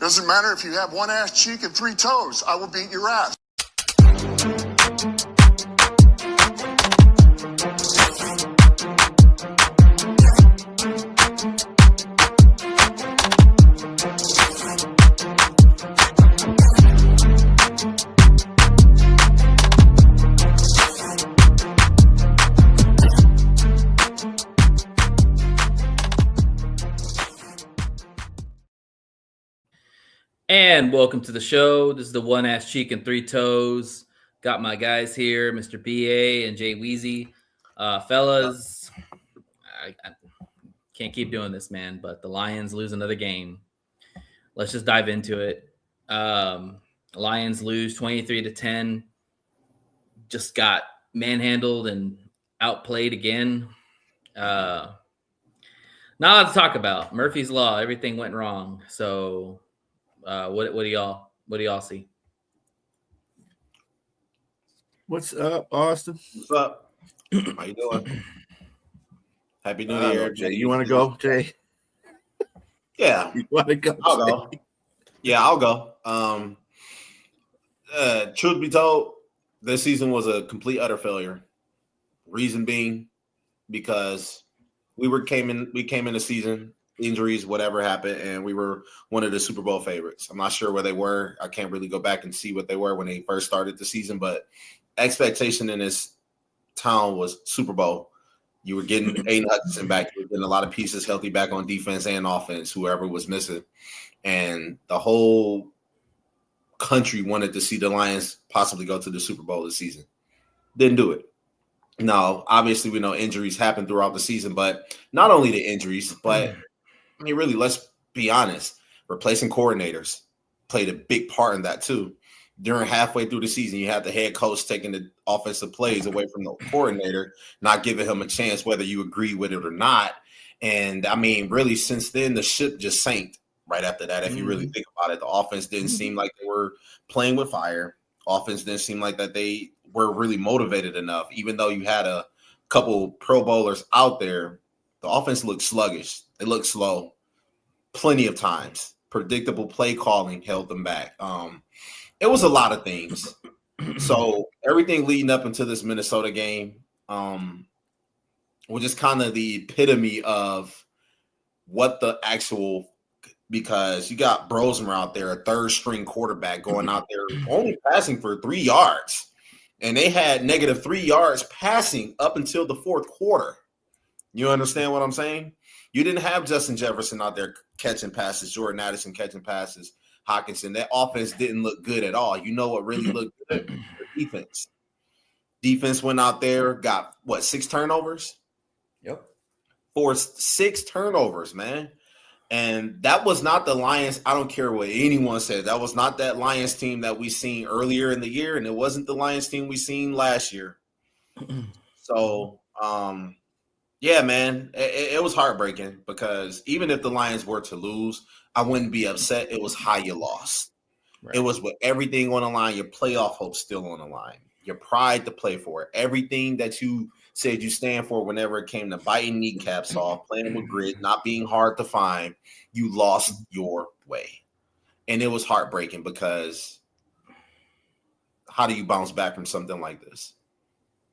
Doesn't matter if you have one ass cheek and 3 toes. I will beat your ass. And welcome to the show. This is the One Ass Cheek and 3 Toes. Got my guys here, Mr. BA and Jay Weezy. Fellas, I can't keep doing this, man, but the Lions lose another game. Let's just dive into it. Lions lose 23-10. Just got manhandled and outplayed again. Not a lot to talk about. Murphy's Law, everything went wrong. So what do y'all see? What's up, Austin? What's up? How you doing? Happy New Year, Jay. You want to go, Jay? Yeah, you want to go? I'll go. Yeah, I'll go. Truth be told, this season was a complete utter failure. Reason being, because we came in the season. Injuries, whatever happened, and we were one of the Super Bowl favorites. I'm not sure where they were. I can't really go back and see what they were when they first started the season, but expectation in this town was Super Bowl. You were getting Aiden Hutchinson back. You were getting a lot of pieces healthy back on defense and offense, whoever was missing. And the whole country wanted to see the Lions possibly go to the Super Bowl this season. Didn't do it. Now, obviously, we know injuries happen throughout the season, but not only the injuries, but I mean, really, let's be honest. Replacing coordinators played a big part in that, too. During halfway through the season, you had the head coach taking the offensive plays away from the coordinator, not giving him a chance, whether you agree with it or not. And, I mean, really, since then, the ship just sank right after that. If you really think about it, the offense didn't seem like they were playing with fire. Offense didn't seem like that they were really motivated enough. Even though you had a couple Pro Bowlers out there, the offense looked sluggish. It looked slow plenty of times. Predictable play calling held them back. It was a lot of things. So everything leading up into this Minnesota game was just kind of the epitome of what the actual – because you got Brosmer out there, a third-string quarterback going out there only passing for 3 yards. And they had negative 3 yards passing up until the fourth quarter. You understand what I'm saying? You didn't have Justin Jefferson out there catching passes, Jordan Addison catching passes, Hawkinson. That offense didn't look good at all. You know what really looked good? The defense. Defense went out there, got, 6 turnovers? Yep. Forced 6 turnovers, man. And that was not the Lions. I don't care what anyone said. That was not that Lions team that we seen earlier in the year, and it wasn't the Lions team we seen last year. So, yeah, man, it was heartbreaking because even if the Lions were to lose, I wouldn't be upset. It was how you lost. Right. It was with everything on the line, your playoff hope still on the line, your pride to play for it, everything that you said you stand for whenever it came to biting kneecaps off, playing with grit, not being hard to find, you lost your way. And it was heartbreaking because how do you bounce back from something like this?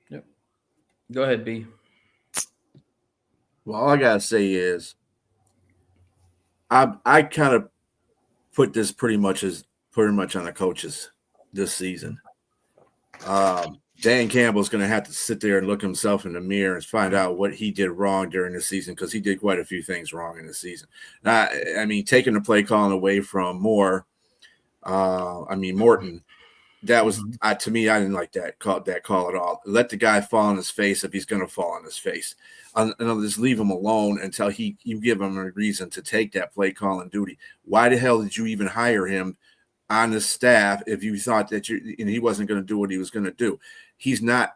Yep. Go ahead, B. Well, all I gotta say is, I kind of put this pretty much on the coaches this season. Dan Campbell's going to have to sit there and look himself in the mirror and find out what he did wrong during the season because he did quite a few things wrong in the season. I mean, taking the play calling away from Morton. That was to me. I didn't like that call at all. Let the guy fall on his face if he's going to fall on his face. And just leave him alone until you give him a reason to take that play calling duty. Why the hell did you even hire him on the staff if you thought that he wasn't going to do what he was going to do? He's not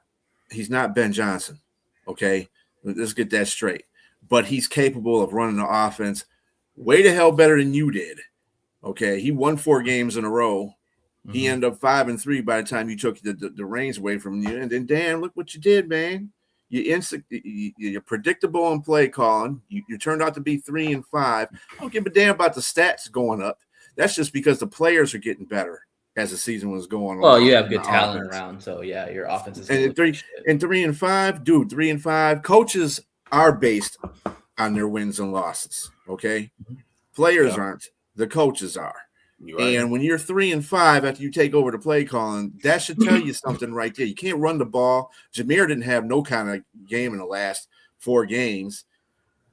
Ben Johnson. Okay, let's get that straight. But he's capable of running the offense way the hell better than you did. Okay, he won 4 games in a row. He ended up 5-3 by the time you took the reins away from you. And then, Dan, look what you did, man. You're predictable on play calling. You turned out to be 3-5. I don't give a damn about the stats going up. That's just because the players are getting better as the season was going on. Well, you have good talent around, so yeah, your offense is. And 3 and 5, dude. 3 and 5 coaches are based on their wins and losses. Okay, players aren't. The coaches are. Right. And when you're 3 and 5 after you take over the play calling, that should tell you something right there. You can't run the ball. Jameer didn't have no kind of game in the last 4 games,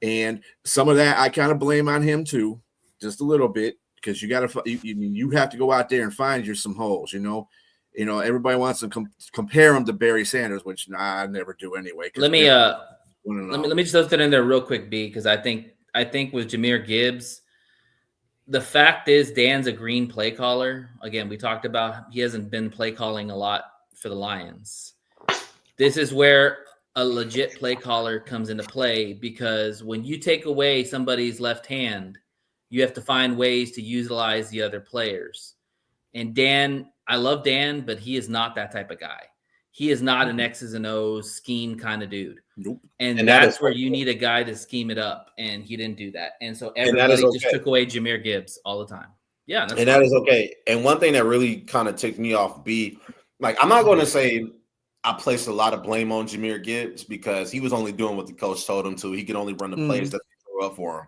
and some of that I kind of blame on him too, just a little bit, because you have to go out there and find you some holes. You know, everybody wants to compare him to Barry Sanders, which I never do anyway. Let me just throw that in there real quick, B, because I think with Jahmyr Gibbs. The fact is, Dan's a green play caller. Again, we talked about he hasn't been play calling a lot for the Lions. This is where a legit play caller comes into play, because when you take away somebody's left hand, you have to find ways to utilize the other players. And Dan, I love Dan, but he is not that type of guy. He is not an X's and O's scheme kind of dude. Nope. And that's where you need a guy to scheme it up. And he didn't do that. And so everybody just took away Jahmyr Gibbs all the time. Yeah. That is okay. And one thing that really kind of ticked me off, B, like, I'm not going to say I placed a lot of blame on Jahmyr Gibbs, because he was only doing what the coach told him to. He could only run the plays that they threw up for him.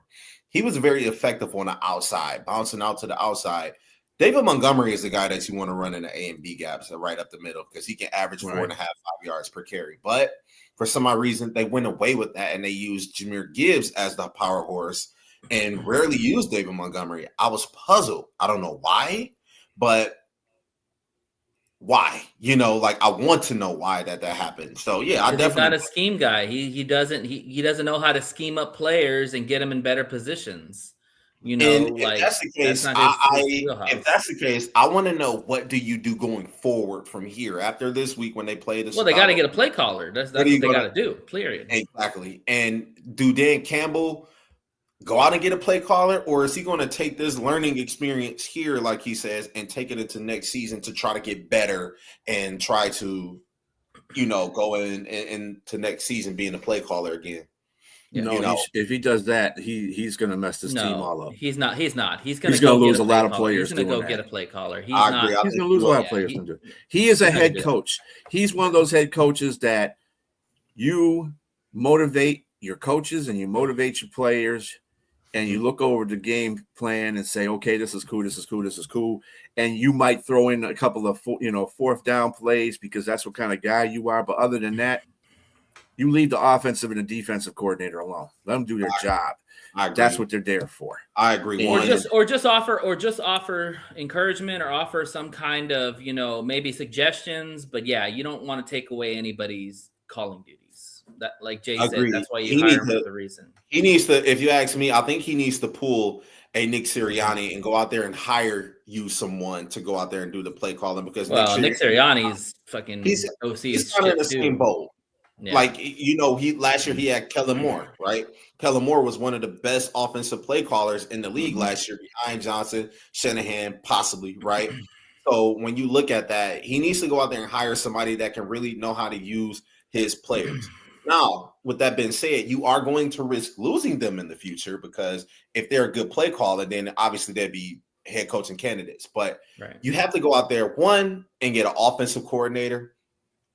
He was very effective on the outside, bouncing out to the outside. David Montgomery is the guy that you want to run in the A and B gaps right up the middle, because he can average 4.5, 5 yards per carry. But for some odd reason, they went away with that, and they used Jahmyr Gibbs as the power horse and rarely used David Montgomery. I was puzzled. I don't know why, but why? I want to know why that happened. So yeah, he's not a scheme guy. He doesn't know how to scheme up players and get them in better positions. If that's the case, if that's the case, I want to know, what do you do going forward from here after this week when they play this? Well, they got to get a play caller. That's what they got to do. Period. Exactly. And do Dan Campbell go out and get a play caller, or is he going to take this learning experience here, like he says, and take it into next season to try to get better and try to, go into next season being a play caller again? If he does that, he's going to mess this team all up. He's not. He's going to lose a lot of players. He's going to go get a play caller. He's going to lose a lot of players. He is a head coach. He's one of those head coaches that you motivate your coaches and you motivate your players, and you look over the game plan and say, okay, this is cool, this is cool, this is cool. And you might throw in a couple of, fourth down plays, because that's what kind of guy you are. But other than that, you leave the offensive and the defensive coordinator alone. Let them do their job. That's what they're there for. I agree. Or just offer encouragement, or offer some kind of, maybe suggestions. But yeah, you don't want to take away anybody's calling duties. That, like Jay said, that's why you hire him for the reason. He needs to, if you ask me, I think he needs to pull a Nick Sirianni and go out there and hire someone to go out there and do the play calling, because Nick Sirianni's fucking OC. He's kind of in the same boat. Yeah. Like, last year he had Kellen Moore, right? Kellen Moore was one of the best offensive play callers in the league last year, behind Johnson, Shanahan, possibly, right? So when you look at that, he needs to go out there and hire somebody that can really know how to use his players. Now, with that being said, you are going to risk losing them in the future, because if they're a good play caller, then obviously they'd be head coaching candidates. But you have to go out there, one, and get an offensive coordinator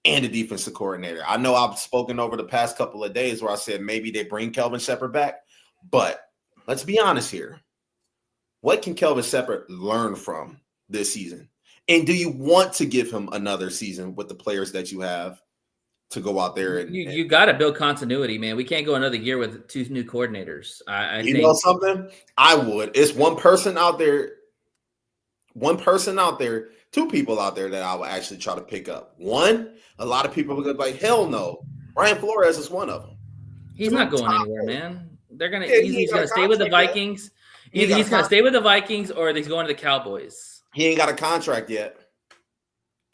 and a defensive coordinator. I know I've spoken over the past couple of days where I said maybe they bring Kelvin Shepherd back, but let's be honest here. What can Kelvin Shepherd learn from this season? And do you want to give him another season with the players that you have to go out there? And you got to build continuity, man. We can't go another year with 2 new coordinators. I think, know something? I would. It's one person out there, 2 people out there that I would actually try to pick up. One, a lot of people are going to be like, hell no. Brian Flores is one of them. He's not going anywhere, man. They're going to he's going to stay with the Vikings. Either he's going to stay with the Vikings, or he's going to the Cowboys. He ain't got a contract yet.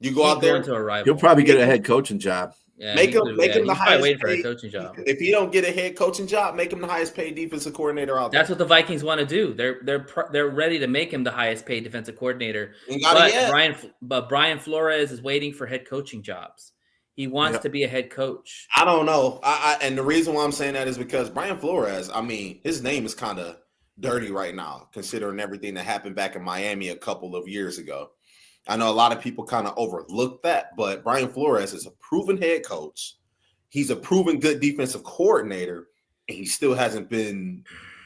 You go out there, to a rival. He'll probably get a head coaching job. Yeah, make him the highest waiting for paid, a coaching job. If he don't get a head coaching job, make him the highest paid defensive coordinator out there. That's what the Vikings want to do. They're ready to make him the highest paid defensive coordinator. But Brian Flores is waiting for head coaching jobs. He wants to be a head coach. I don't know. And the reason why I'm saying that is because Brian Flores, I mean, his name is kind of dirty right now, considering everything that happened back in Miami a couple of years ago. I know a lot of people kind of overlook that, but Brian Flores is a proven head coach. He's a proven good defensive coordinator, and he still hasn't been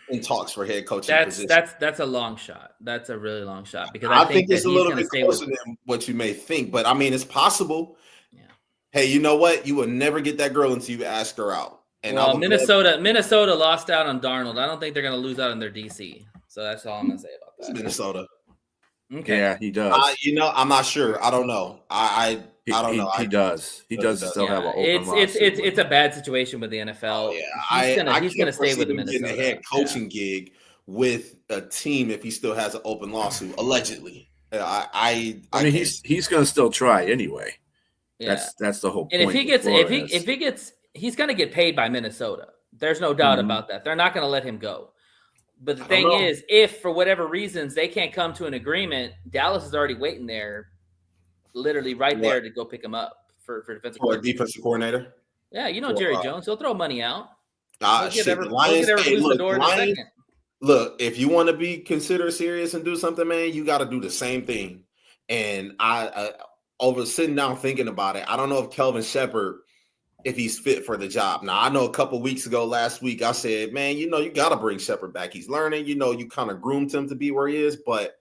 in talks for head coaching position. That's a long shot. That's a really long shot because I think that it's a little bit closer than what you may think, but I mean, it's possible. Yeah. Hey, you know what? You will never get that girl until you ask her out. And well, Minnesota lost out on Darnold. I don't think they're going to lose out on their DC. So that's all I'm going to say about that. Minnesota. Okay. Yeah, he does. I'm not sure. I don't know. I don't know. He does. He does still have an open it's a bad situation with the NFL. Oh, yeah. He's gonna stay with the Minnesota. Getting a head coaching gig with a team if he still has an open lawsuit, allegedly. I mean, he's going to still try anyway. Yeah. That's the whole point. And if he gets, he's going to get paid by Minnesota. There's no doubt about that. They're not going to let him go. But the thing is, if for whatever reasons they can't come to an agreement, Dallas is already waiting there, literally there to go pick him up for defensive coordinator. Yeah, Jerry Jones. He'll throw money out. Look, if you want to be considered serious and do something, man, you got to do the same thing. And I over sitting down thinking about it, I don't know if Kelvin Shepard, if he's fit for the job. Now, I know a couple weeks ago, last week, I said, man, you got to bring Shepard back. He's learning. You kind of groomed him to be where he is, but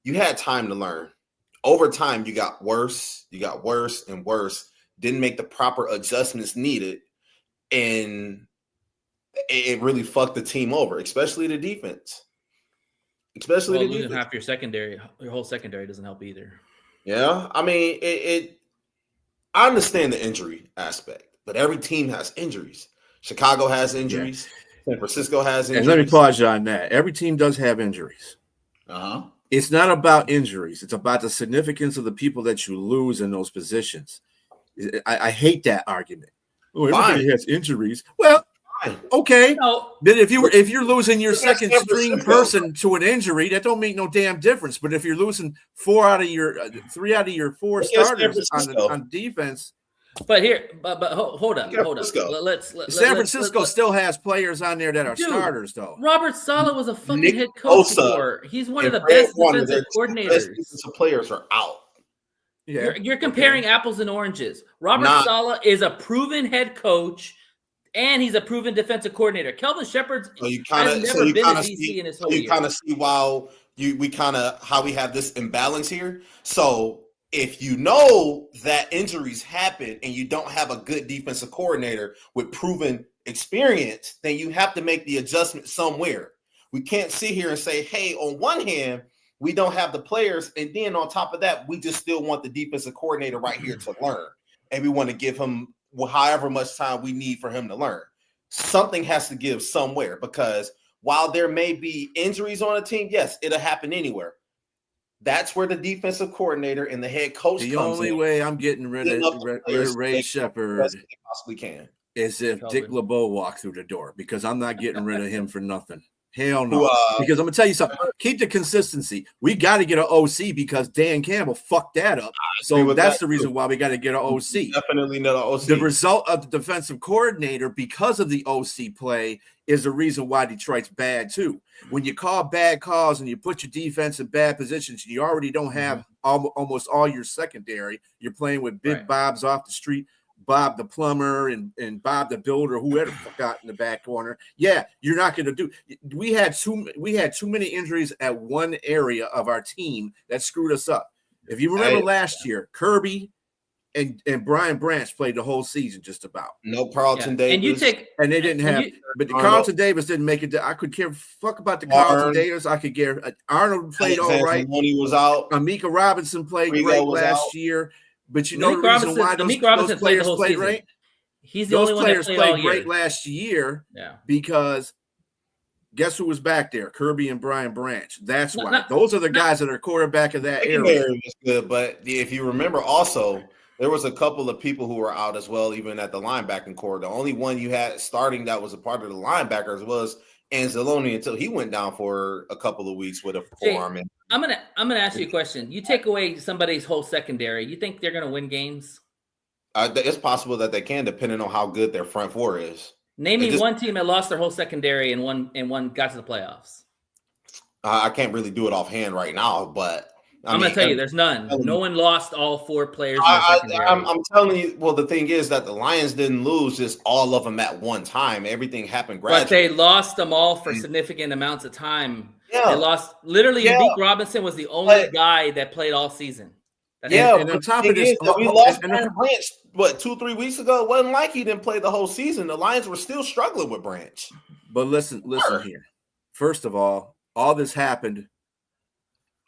you had time to learn. Over time, you got worse. You got worse and worse. Didn't make the proper adjustments needed. And it really fucked the team over, especially the defense. Losing half your secondary, your whole secondary doesn't help either. Yeah, I mean, I understand the injury aspect, but every team has injuries. Chicago has injuries. Yeah. San Francisco has injuries. And let me pause you on that. Every team does have injuries. Uh-huh. It's not about injuries. It's about the significance of the people that you lose in those positions. I hate that argument. Oh, everybody has injuries. Well, okay. But if you're losing your second string person to an injury, that don't make no damn difference. But if you're losing 3 out of your 4 starters on defense. But hold up. San Francisco still has players on there that are starters, though. Robert Saleh was a fucking head coach before. He's one of the best defensive coordinators. Defensive players are out. Yeah. You're comparing apples and oranges. Robert Saleh is a proven head coach, and he's a proven defensive coordinator. Kelvin Shepard has never been a DC in his whole year. You kind of see how we have this imbalance here. So if you know that injuries happen and you don't have a good defensive coordinator with proven experience, then you have to make the adjustment somewhere. We can't sit here and say, hey, on one hand, we don't have the players, and then on top of that, we just still want the defensive coordinator right here to learn. And we want to give him however much time we need for him to learn. Something has to give somewhere, because while there may be injuries on a team, yes, it'll happen anywhere. That's where the defensive coordinator and the head coach the only way I'm getting rid of Ray Shepard possibly can is if Dick LeBeau walked through the door, because I'm not getting rid of him for nothing. Hell no. Because I'm going to tell you something. Keep the consistency. We got to get an OC because Dan Campbell fucked that up. So that's the reason why we got to get an OC. Definitely not an OC. The result of the defensive coordinator because of the OC play is the reason why Detroit's bad too. When you call bad calls and you put your defense in bad positions, you already don't have almost all your secondary. You're playing with big Bobs off the street. Bob the plumber and Bob the builder, whoever got in the back corner. Yeah, you're not going to do. We had too many injuries at one area of our team that screwed us up. If you remember last year, Kirby and Brian Branch played the whole season just about. No Carlton Davis, and they didn't have. But the Carlton Davis didn't make it. I could care fuck about the Carlton Davis. I could care. Arnold played all right. When he was out, Amika Robinson played great last year. But you know the reason why those players played right? He's the only one that played great last year. Yeah. Because guess who was back there? Kirby and Brian Branch. That's why. Those are the guys that are quarterback of that area. Was good, but if you remember also, there was a couple of people who were out as well, even at the linebacking core. The only one you had starting that was a part of the linebackers was Anzalone until he went down for a couple of weeks with a forearm. I'm gonna ask you a question. You take away somebody's whole secondary, you think they're gonna win games? It's possible that they can, depending on how good their front four is. Name me one team that lost their whole secondary and one got to the playoffs. I can't really do it offhand right now, but I'm going to tell you, there's none. No one lost all 4 players in the secondary. I'm telling you. Well, the thing is that the Lions didn't lose just all of them at one time. Everything happened gradually. But they lost them all for significant amounts of time. Yeah. They lost. Literally, Deke Robinson was the only guy that played all season. And on top of this, we lost Branch, 2-3 weeks ago? It wasn't like he didn't play the whole season. The Lions were still struggling with Branch. But listen here. First of all this happened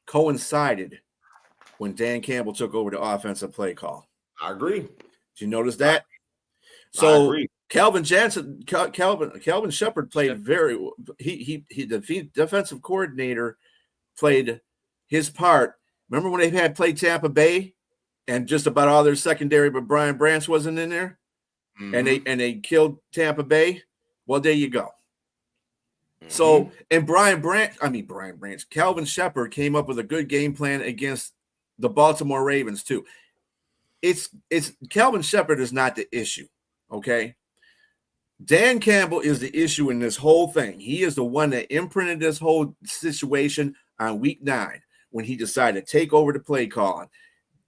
coincided when Dan Campbell took over the offensive play call. I agree. Did you notice that? So Kelvin Shepard played very. The defensive coordinator played his part. Remember when they had played Tampa Bay, and just about all their secondary, but Brian Branch wasn't in there, and they killed Tampa Bay. Well, there you go. So, and Kelvin Shepard came up with a good game plan against the Baltimore Ravens too. It's Kelvin Shepard is not the issue, okay? Dan Campbell is the issue in this whole thing. He is the one that imprinted this whole situation on week 9 when he decided to take over the play calling.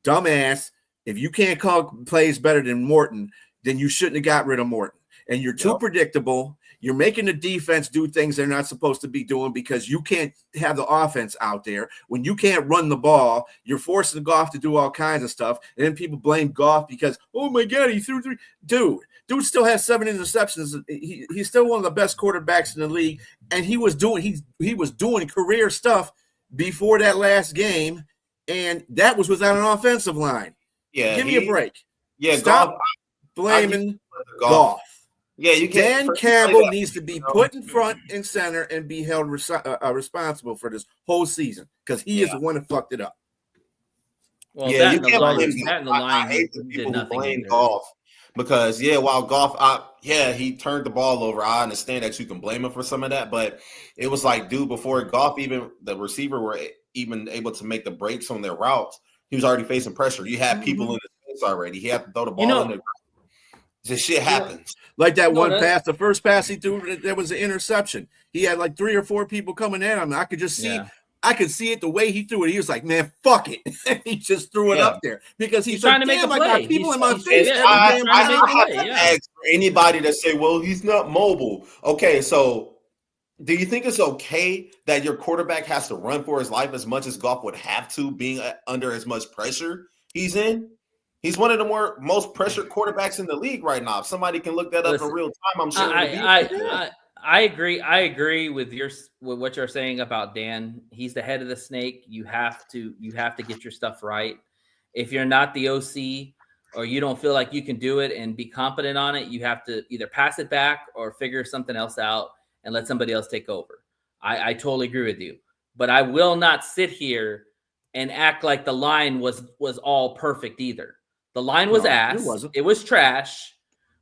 Dumbass, if you can't call plays better than Morton, then you shouldn't have got rid of Morton. And you're too predictable. You're making the defense do things they're not supposed to be doing because you can't have the offense out there. When you can't run the ball, you're forcing Goff to do all kinds of stuff. And then people blame Goff because, oh, my God, he threw 3. Dude still has 7 interceptions. He's still one of the best quarterbacks in the league. And he was doing career stuff before that last game. And that was without an offensive line. Yeah, Give me a break. Yeah, stop blaming Goff. Yeah, Dan Campbell needs to be put in front and center and be held responsible for this whole season because he is the one that fucked it up. Well, yeah, you can't blame him. I hate the people who blame Goff because while Goff, he turned the ball over. I understand that you can blame him for some of that, but it was like, dude, before Goff even the receiver were even able to make the breaks on their routes, he was already facing pressure. You had people in the face already. He had to throw the ball in the. This shit happens. Like that pass, the first pass he threw, there was an interception. He had like 3 or 4 people coming at him. I could just see, I could see it the way he threw it. He was like, man, fuck it. He just threw it up there because he's trying to make a play. I got people in my face. I ask for anybody to say, well, he's not mobile. Okay, so do you think it's okay that your quarterback has to run for his life as much as Goff would have to, being under as much pressure he's in? He's one of the most pressured quarterbacks in the league right now. If somebody can look that up in real time, I'm sure. I agree. I agree with what you're saying about Dan. He's the head of the snake. You have to get your stuff right. If you're not the OC or you don't feel like you can do it and be competent on it, you have to either pass it back or figure something else out and let somebody else take over. I totally agree with you. But I will not sit here and act like the line was all perfect either. The line was ass. It was trash.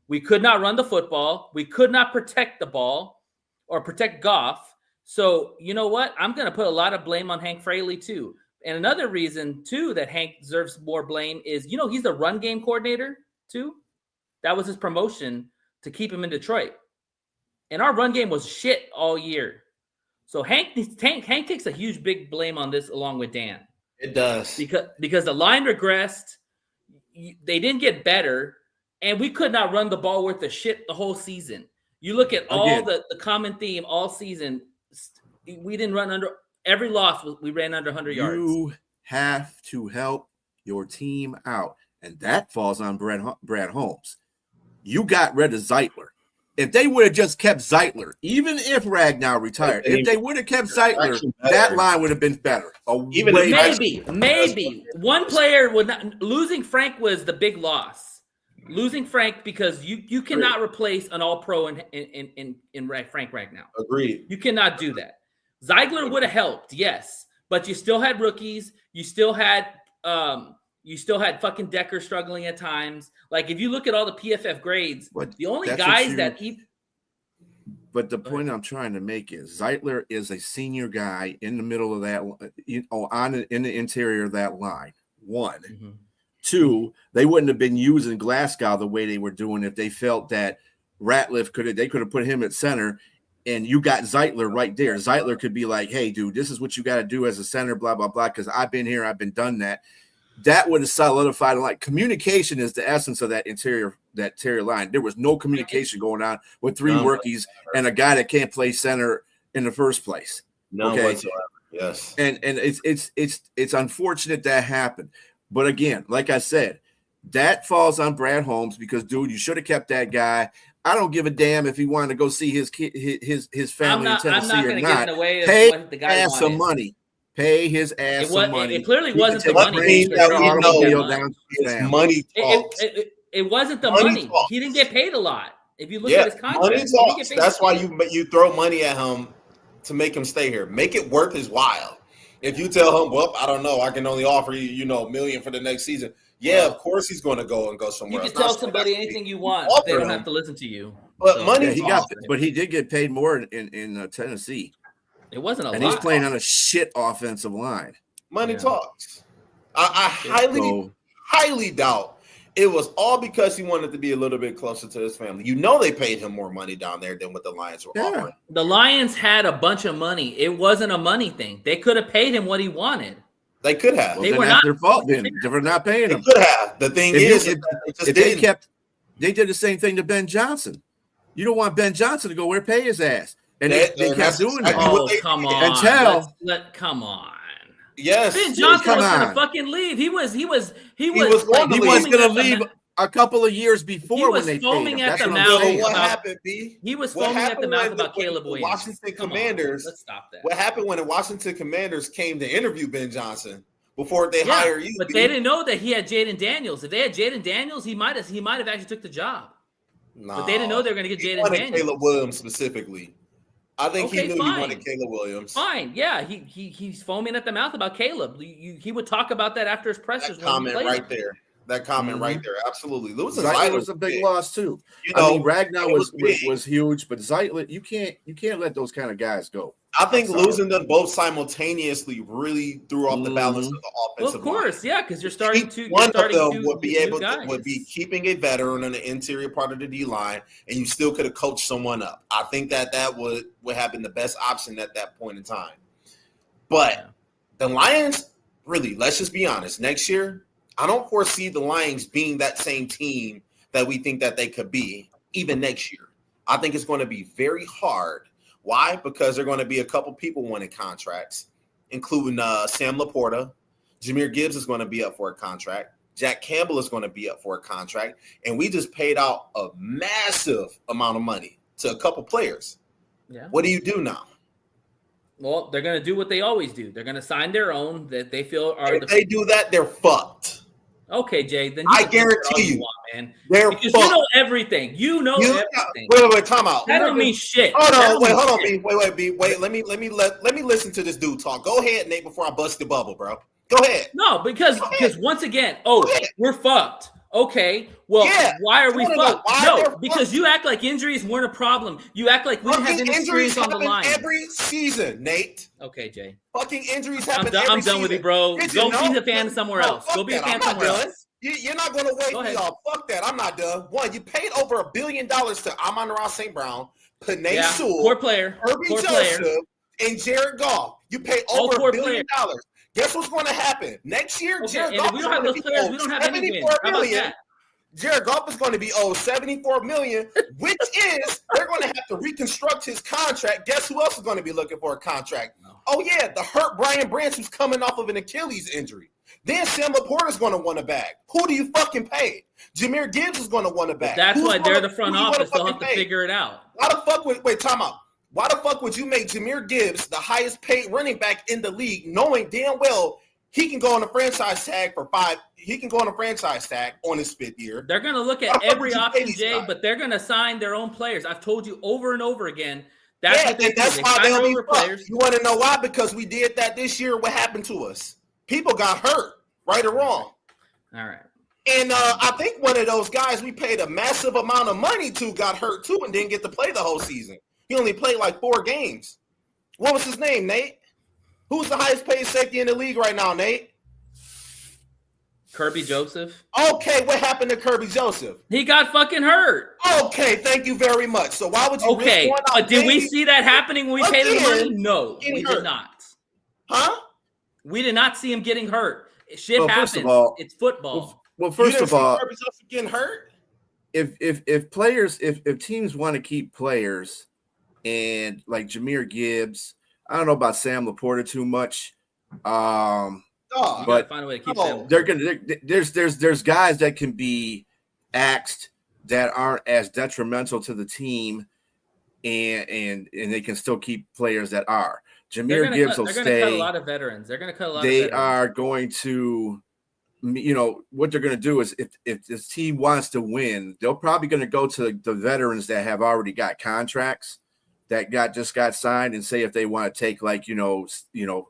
We could not run the football. We could not protect the ball or protect Goff. So, you know what? I'm going to put a lot of blame on Hank Fraley, too. And another reason, too, that Hank deserves more blame is, he's the run game coordinator, too. That was his promotion to keep him in Detroit. And our run game was shit all year. So Hank takes a huge, big blame on this along with Dan. It does. Because the line regressed. They didn't get better, and we could not run the ball worth of shit the whole season. You look at all the common theme all season. We didn't run under every loss. We ran under 100 yards. You have to help your team out, and that falls on Brad Holmes. You got rid of Zeitler. If they would have just kept Zeitler, even if Ragnar retired, if they would have kept Zeitler, that line would have been better. Maybe one player would not. Losing Frank was the big loss. Losing Frank because you cannot replace an All-Pro in Frank Ragnar. Agreed. You cannot do that. Zeitler would have helped, yes, but you still had rookies. You still had fucking Decker struggling at times. Like, if you look at all the PFF grades, the only guys But the point I'm trying to make is Zeitler is a senior guy in the middle of that, in the interior of that line. 1. Mm-hmm. 2, they wouldn't have been using Glasgow the way they were doing if they felt that Ratliff could have put him at center you got Zeitler right there. Zeitler could be like, hey, dude, this is what you got to do as a center, blah, blah, blah, because I've been here, I've been done that. That would have solidified. Like, communication is the essence of that interior line. There was no communication going on with three rookies and a guy that can't play center in the first place. No okay? whatsoever. Yes. And it's unfortunate that happened. But again, like I said, that falls on Brad Holmes because, dude, you should have kept that guy. I don't give a damn if he wanted to go see his family in Tennessee or not. Pay his ass some money. Pay his ass some money. It clearly wasn't the money. It's money talks. It wasn't the money money. talks. He didn't get paid a lot. If you look at his contract, money talks. That's why you throw money at him to make him stay here. Make it worth his while. If you tell him, well, I don't know, I can only offer you, $1 million for the next season. Yeah, of course he's going to go somewhere else. You can tell somebody anything you want. They don't have to listen to you. But money but he did get paid more in Tennessee. It wasn't a lot. And he's playing on a shit offensive line. Money talks. I highly doubt it was all because he wanted to be a little bit closer to his family. They paid him more money down there than what the Lions were offering. The Lions had a bunch of money. It wasn't a money thing. They could have paid him what he wanted. They could have. Well, they were not their fault then. They were not paying him. They could have. The thing they did the same thing to Ben Johnson. You don't want Ben Johnson to go where pay his ass. And they kept doing that. Oh, come on. Come on. Yes. Ben Johnson was going to fucking leave. He was going to leave a couple of years before when they foaming paid him. at the mouth. What happened, B? He was foaming at the mouth about Caleb Williams. Washington Commanders. Let's stop that. What happened when the Washington Commanders came to interview Ben Johnson before they hire you? But they didn't know that he had Jaden Daniels. If they had Jaden Daniels, he might have actually took the job. No, but they didn't know they were going to get Jaden Daniels. Caleb Williams specifically. I think he knew he wanted Caleb Williams. Fine, yeah, he's foaming at the mouth about Caleb. He would talk about that after his pressers. That comment right there. That comment right there, absolutely. Losing Zeitler was a big loss too. I mean, Ragnar was huge, but Zeitler, you can't let those kind of guys go. I think losing them both simultaneously really threw off the balance of the offensive line. Of course, yeah, because you're starting to. One of them would be keeping a veteran on the interior part of the D line, and you still could have coached someone up. I think that would have been the best option at that point in time. But the Lions, really, let's just be honest. Next year, I don't foresee the Lions being that same team that we think that they could be, even next year. I think it's going to be very hard. Why? Because there are going to be a couple people wanting contracts, including Sam Laporta. Jahmyr Gibbs is going to be up for a contract. Jack Campbell is going to be up for a contract. And we just paid out a massive amount of money to a couple players. Yeah. What do you do now? Well, they're going to do what they always do. They're going to sign their own that they feel are. If they do that, they're fucked. Okay, Jay. Then I guarantee you, man. They're because fucked. you know everything. You know everything. Wait, time out. That don't mean shit. Hold on, B. Wait. Let me listen to this dude talk. Go ahead, Nate, before I bust the bubble, bro. Go ahead. No, because once again, we're fucked. Okay, well, why are we fucked? No, because you act like injuries weren't a problem. You act like we didn't have any injuries on the line. Every season, Nate. Okay, Jay. Fucking injuries happen every season. I'm done with you, bro. Go be a fan somewhere else. Go be a fan somewhere else. You're not going to wait for y'all. Fuck that. I'm not done. One, you paid over $1 billion to Amon-Ra St. Brown, Penei Sewell, core player, Herbie Joseph, and Jared Goff. You pay over $1 billion. Guess what's going to happen next year? Jared Goff we don't have those players. We don't have any wins. How about that? Jared Goff is going to be owed $74 million, which is they're going to have to reconstruct his contract. Guess who else is going to be looking for a contract? Oh yeah, the hurt Brian Branch who's coming off of an Achilles injury. Then Sam Laporta is going to want a bag. Who do you fucking pay? Jahmyr Gibbs is going to want a bag. That's why they're the front office. They'll have to figure it out. Why the fuck time out. Why the fuck would you make Jahmyr Gibbs the highest paid running back in the league, knowing damn well he can go on a franchise tag for 5? He can go on a franchise tag on his 5th year. They're going to look at every option, Jay, but they're going to sign their own players. I've told you over and over again. That's what they do. That's why they'll be players. You want to know why? Because we did that this year. What happened to us? People got hurt, right or wrong. All right. And I think one of those guys we paid a massive amount of money to got hurt too and didn't get to play the whole season. He only played like 4 games. What was his name, Nate? Who's the highest paid safety in the league right now, Nate? Kirby Joseph. Okay, what happened to Kirby Joseph? He got fucking hurt. Okay, thank you very much. So why would you Okay, risk but did we see that happening when we paid him the money? No, we hurt. did not. Huh? We did not see him getting hurt. Shit Well, happens. first of all- It's football. Well, first of all, Kirby Joseph getting hurt. If teams want to keep players and like Jahmyr Gibbs, I don't know about Sam Laporta too much. But find a way to keep them. they're gonna there's guys that can be axed that aren't as detrimental to the team, and they can still keep players that are. Jahmyr Gibbs will stay. They're going to cut a lot of veterans. They're going to cut a lot. They of veterans. are going to, what they're going to do is if this team wants to win, they're probably going to go to the veterans that have already got contracts that just got signed and say if they want to take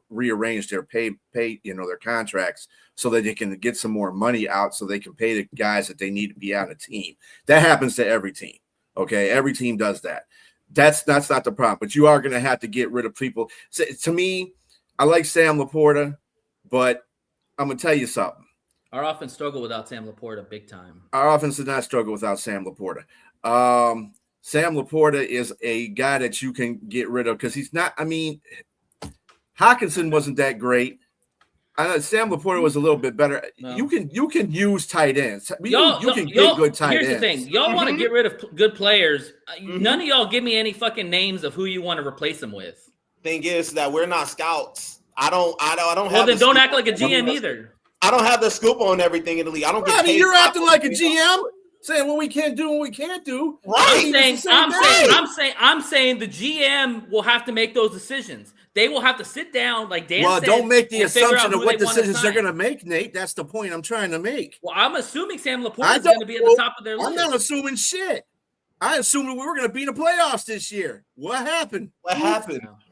rearrange their pay their contracts so that they can get some more money out so they can pay the guys that they need to be on the team. That happens to every team. Okay, every team does that. That's not the problem, but you are going to have to get rid of people. So, to me, I like Sam Laporta, but I'm going to tell you something. Our offense struggled without Sam Laporta big time. Our offense did not struggle without Sam Laporta. Sam Laporta is a guy that you can get rid of because he's not. I mean, Hawkinson wasn't that great. I know Sam Laporta was a little bit better. No. You can use tight ends. You can get good tight ends. Here's the thing. Y'all want to get rid of good players. None of y'all give me any fucking names of who you want to replace them with. Thing is that we're not scouts. I don't have. Well, then don't act like a GM either. I don't have the scoop on everything in the league. I don't get paid. You're acting like a GM, saying what we can't do and we can't do. Right. I'm saying the GM will have to make those decisions. They will have to sit down, like Dan said. Don't make the assumption of what decisions they're going to make, Nate. That's the point I'm trying to make. Well, I'm assuming Sam Laporta is going to be at the top of their list. I'm not assuming shit. I assumed we were going to be in the playoffs this year. What happened?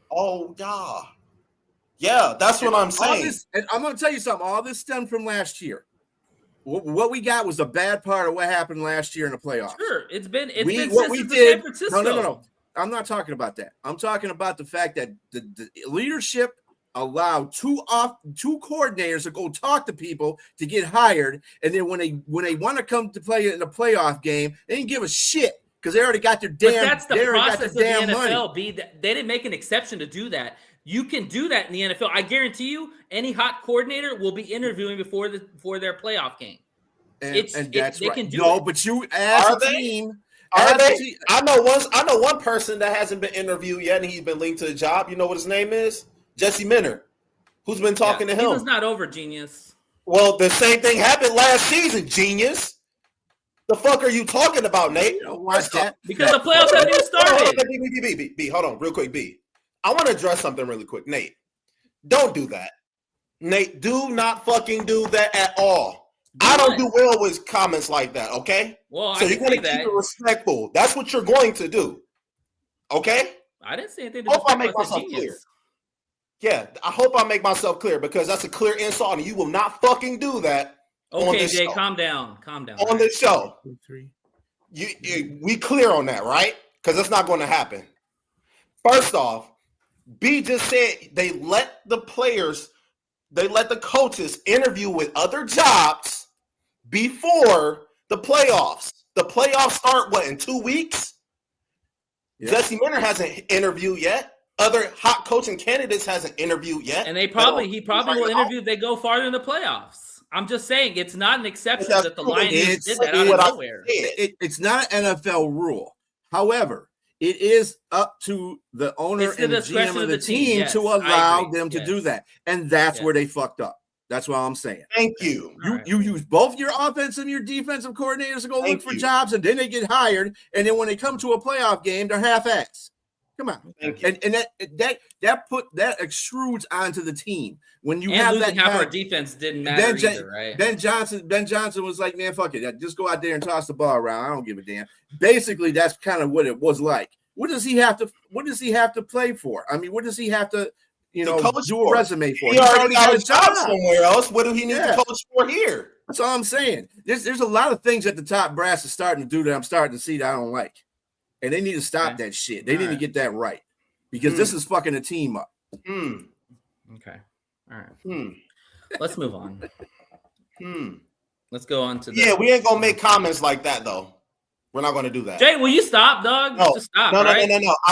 Oh, God. Yeah, that's what I'm saying. And I'm going to tell you something. All this stemmed from last year. What we got was the bad part of what happened last year in the playoffs. Sure, it's been San Francisco. No. I'm not talking about that. I'm talking about the fact that the leadership allowed two coordinators to go talk to people to get hired, and then when they want to come to play in a playoff game, they didn't give a shit because they already got their damn. But that's the process of the NFL. Money. They didn't make an exception to do that. You can do that in the NFL. I guarantee you, any hot coordinator will be interviewing before their playoff game. And that's they right. can do no, it. but you as a team. Are they? I know one person that hasn't been interviewed yet, and he's been linked to the job. You know what his name is? Jesse Minter, who's been talking to him. He's not over, genius. Well, the same thing happened last season, genius. The fuck are you talking about, Nate? Because the playoffs haven't even started. B, hold on, real quick, B. I want to address something really quick, Nate. Don't do that, Nate. Do not fucking do that at all. I don't do well with comments like that, okay? Well, so you're going to keep it respectful. That's what you're going to do, okay? I didn't say anything. Hope I make myself clear. Yeah, I hope I make myself clear because that's a clear insult, and you will not fucking do that. Okay, Jay, calm down. On this show, we clear on that, right? Because that's not going to happen. First off, B just said they let the coaches interview with other jobs before the playoffs. The playoffs start, in 2 weeks? Yeah. Jesse Minter hasn't interviewed yet. Other hot coaching candidates hasn't interviewed yet. And he probably will interview if they go farther in the playoffs. I'm just saying it's not an exception that the Lions did that out of nowhere. It's not an NFL rule. However, it is up to the owner and the GM of the team to allow them to do that. And that's where they fucked up. That's what I'm saying. Thank you. You use both your offensive and your defensive coordinators to go look for jobs, and then they get hired. And then when they come to a playoff game, they're half-assed. Come on. And that extrudes onto the team. When you have that half our defense didn't matter either, right? Ben Johnson was like, man, fuck it. Just go out there and toss the ball around. I don't give a damn. Basically, that's kind of what it was like. What does he have to play for? I mean, what does he have to do a resume for? He already got a job somewhere else. What do he need to coach for here? That's all I'm saying. There's a lot of things that the top brass is starting to do that I'm starting to see that I don't like. And they need to stop that shit. They need to get that right. Because this is fucking a team up. Okay. All right. Let's move on. Let's go on to the. Yeah, we ain't gonna make comments like that though. We're not gonna do that. Jay, will you stop, dog? No, Just stop. no. I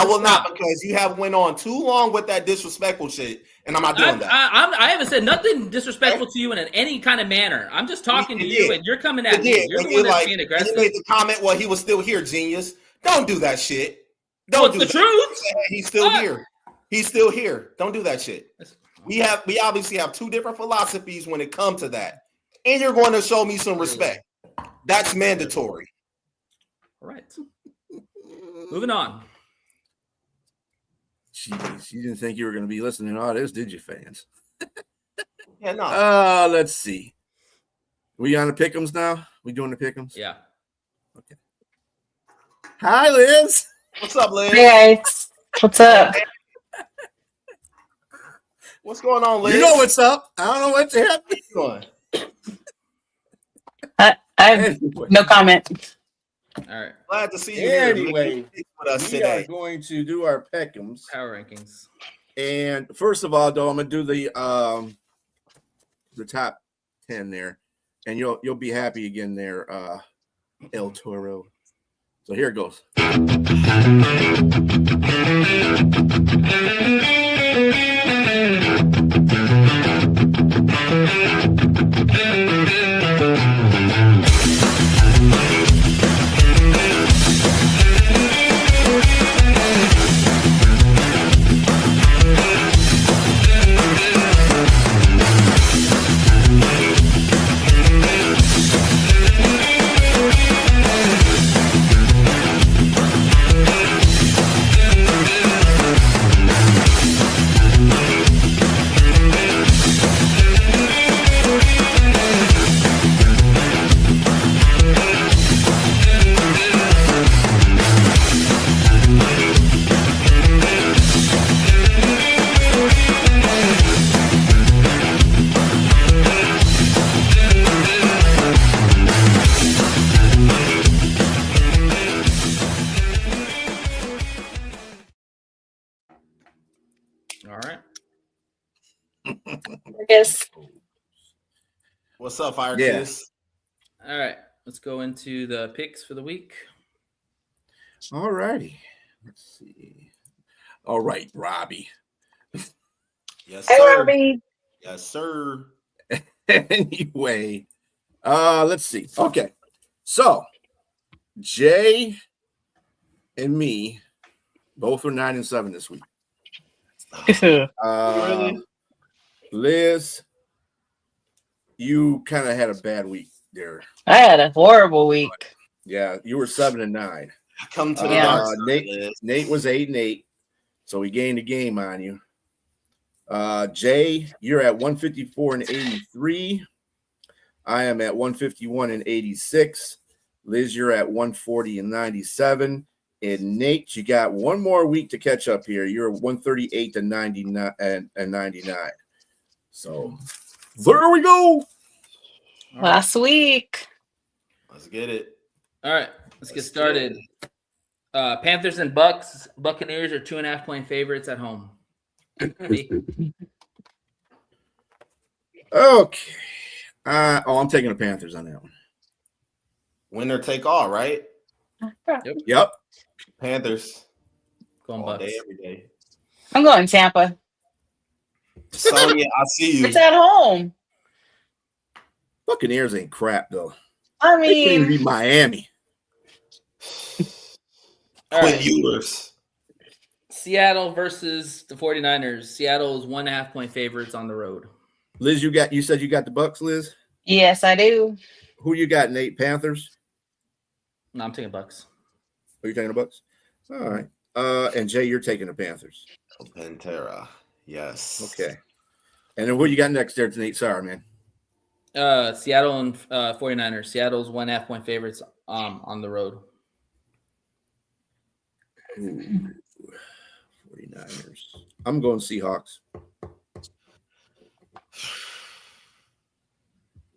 will stop. not, because you have went on too long with that disrespectful shit, and I'm not doing that. I haven't said nothing disrespectful to you in any kind of manner. I'm just talking to you, and you're coming at me. You're the one that's being aggressive. You made the comment while he was still here, genius. Don't do that shit. Don't do the that. Truth. He's still here. He's still here. Don't do that shit. We obviously have two different philosophies when it comes to that, and you're going to show me some respect. That's mandatory. All right. Moving on. Jeez, you didn't think you were going to be listening to all this, did you, fans? Yeah, no. Let's see. We on the Pic'ems now? We doing the Pic'ems? Yeah. Okay. Hi, Liz. What's up, Liz? Hey guys, what's up? What's going on, Liz? You know what's up. I don't know what's happening. What you doing? I have Anyway. no comment. All right. Glad to see you Anyway, here with us We today. are going to do our Pic'ems. Power rankings. And first of all, though, I'm gonna do the top 10 there, and you'll be happy again there, El Toro. So here it goes. All right. Yes. What's up, Fire Yeah. Kiss? All right. Let's go into the picks for the week. All righty. Let's see. All right, Robbie. Yes, Hey, sir. Robbie. Yes, sir. Anyway, let's see. Okay, so Jay and me both were 9-7 this week. Really? Liz, you kind of had a bad week there. I had a horrible week. Yeah, you were 7-9. Come to the Yeah. dark side, Nate, Liz. Nate was 8-8, so he gained a game on you. Jay, you're at 154-83. I am at 151-86. Liz, you're at 140-97. And Nate, you got one more week to catch up here. You're 138-99 and 99. So there we go. Last week. Let's get it. All right. Let's get started. Panthers and Bucks. Buccaneers are 2.5-point favorites at home. Me. Okay. I'm taking the Panthers on that one. Winner take all, right? Yep. Panthers. Going All Bucks. day, every day. I'm going Tampa. Sonya, I see you. It's at home. Buccaneers ain't crap though. I They can't even mean, beat Miami. All Quinn right. Ewers. Seattle versus the 49ers. Seattle is 1.5-point favorites on the road. Liz, you said you got the Bucks, Liz? yes, I do. Who you got, Nate? Panthers? No, I'm taking Bucks. Are you taking the Bucks? All right. And Jay, you're taking the Panthers. Pantera. Yes. Okay. And then what you got next there, Nate? Sorry, man. Seattle and 49ers. Seattle's 1.5-point favorites on the road. Ooh, 49ers. I'm going Seahawks.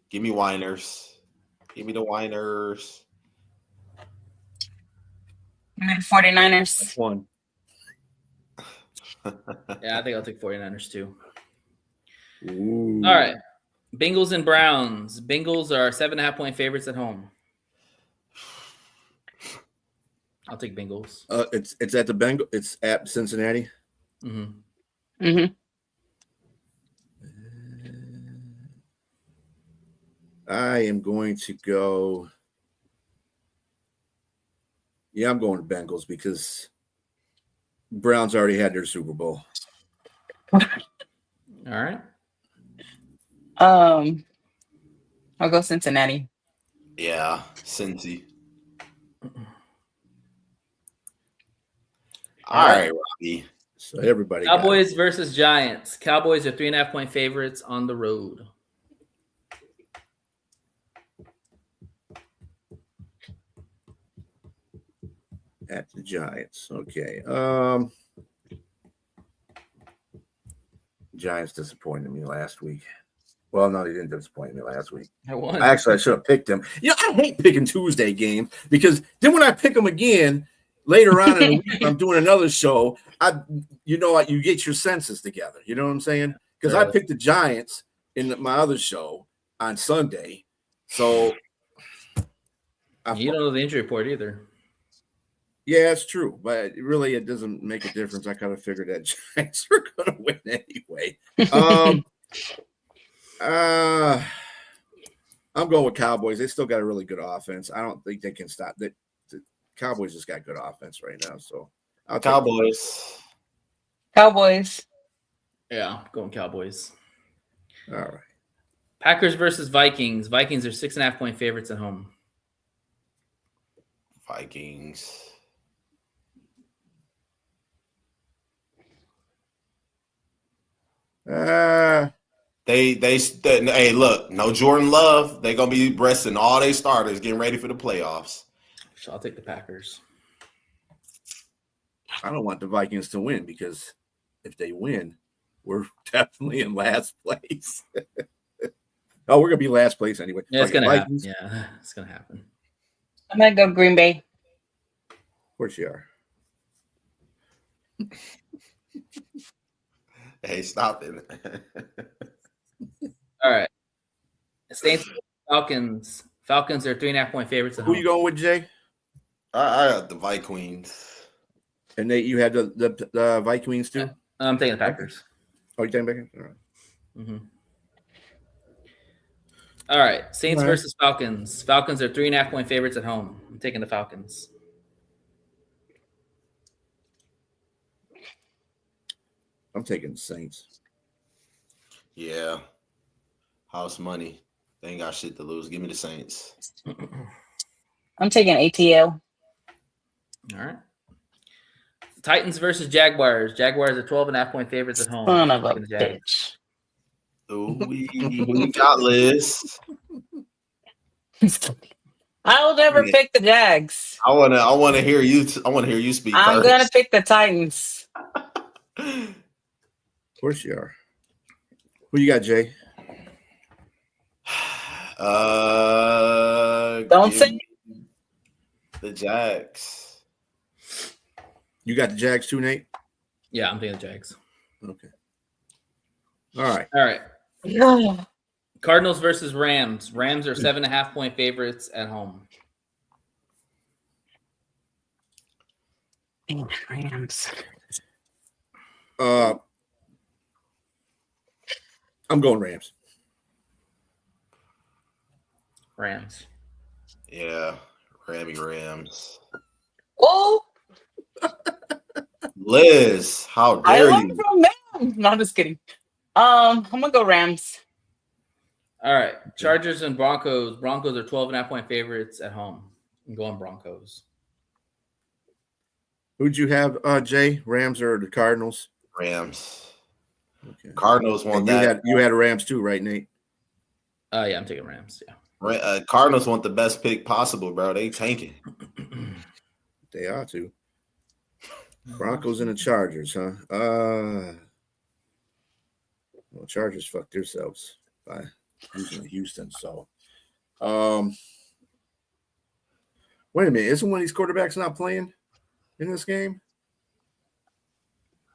Give me Winers. Give me the Winers. I'm in 49ers. One. Yeah, I think I'll take 49ers too. Ooh. All right. Bengals and Browns. Bengals are 7.5-point favorites at home. I'll take Bengals. It's at the Bengal. It's at Cincinnati. Mm-hmm. Mm-hmm. I am going to go. Yeah, I'm going to Bengals because Browns already had their Super Bowl. All right. I'll go Cincinnati. Yeah, Cincy. All right, Robbie. So everybody. Cowboys versus Giants. Cowboys are 3.5-point favorites on the road. At the Giants. Okay. Giants disappointed me last week. Well, no, they didn't disappoint me last week. I won. Actually, I should have picked them. I hate picking Tuesday games because then when I pick them again later on in the week, I'm doing another show. You get your senses together. You know what I'm saying? Because I picked the Giants in my other show on Sunday. So you don't know the injury report either. Yeah, it's true, but it doesn't make a difference. I kind of figured that Giants were going to win anyway. I'm going with Cowboys. They still got a really good offense. I don't think they can stop. The Cowboys just got good offense right now, so I'll take Cowboys. Cowboys. Yeah, going Cowboys. All right. Packers versus Vikings. Vikings are 6.5-point favorites at home. Vikings. Hey, look, no Jordan Love. They're gonna be resting all their starters, getting ready for the playoffs. So I'll take the Packers. I don't want the Vikings to win because if they win, we're definitely in last place. Oh, we're gonna be last place anyway. Yeah, it's gonna happen. Vikings. Yeah, it's gonna happen. I'm gonna go Green Bay. Of course you are. Hey, stop it. All right. Saints Falcons. Falcons are 3.5-point favorites at Who home. you going with, Jay? I got the Vikings. And you had the Vikings too? I'm taking the Packers. Oh, you taking back? All right. Mm-hmm. All right. Saints versus Falcons. Falcons are 3.5-point favorites at home. I'm taking the Falcons. I'm taking the Saints. Yeah. House money. They ain't got shit to lose. Give me the Saints. I'm taking ATL. All right. Titans versus Jaguars. Jaguars are 12.5-point favorites at home. Son of a Taking the Jags. bitch. Ooh, we got Liz. I'll never pick the Jags. I wanna hear you. I want to hear you speak. I'm first. gonna pick the Titans. Of course you are. Who you got, Jay? Don't say me the Jags. You got the Jags too, Nate? Yeah, I'm taking the Jags. Okay. All right. All right. no. Cardinals versus Rams. Rams are 7.5-point favorites at home. Rams. I'm going Rams. Rams. Yeah, Rams. Oh, Liz, how I dare learned you? from them. No, I'm just kidding. I'm gonna go Rams. All right. Chargers and Broncos. Broncos are 12.5-point favorites at home. I'm going Broncos. Who'd you have, Jay? Rams or the Cardinals? Rams. Okay. Cardinals want And that. you had Rams too, right, Nate? Yeah, I'm taking Rams. Yeah. Cardinals want the best pick possible, bro. They tanking. They ought to. Broncos and the Chargers, huh? Well, Chargers fucked themselves by losing to Houston. So, wait a minute. Isn't one of these quarterbacks not playing in this game?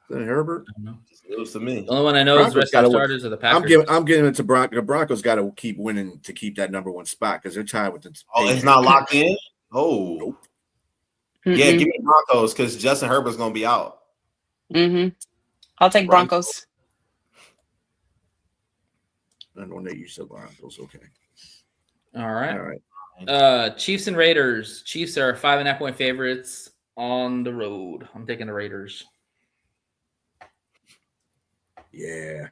Then Herbert. I don't know. It was to me. The only one I know is Broncos the rest of gotta the win. starters are the Packers. I'm giving it to Broncos. The Broncos got to keep winning to keep that number one spot because they're tied with the. Oh, it's not locked in. Oh, Nope. yeah. Give me the Broncos because Justin Herbert's gonna be out. I'll take Broncos. I know that you said Broncos. Okay. All right. All right. Chiefs and Raiders. Chiefs are 5.5-point favorites on the road. I'm taking the Raiders. Yeah.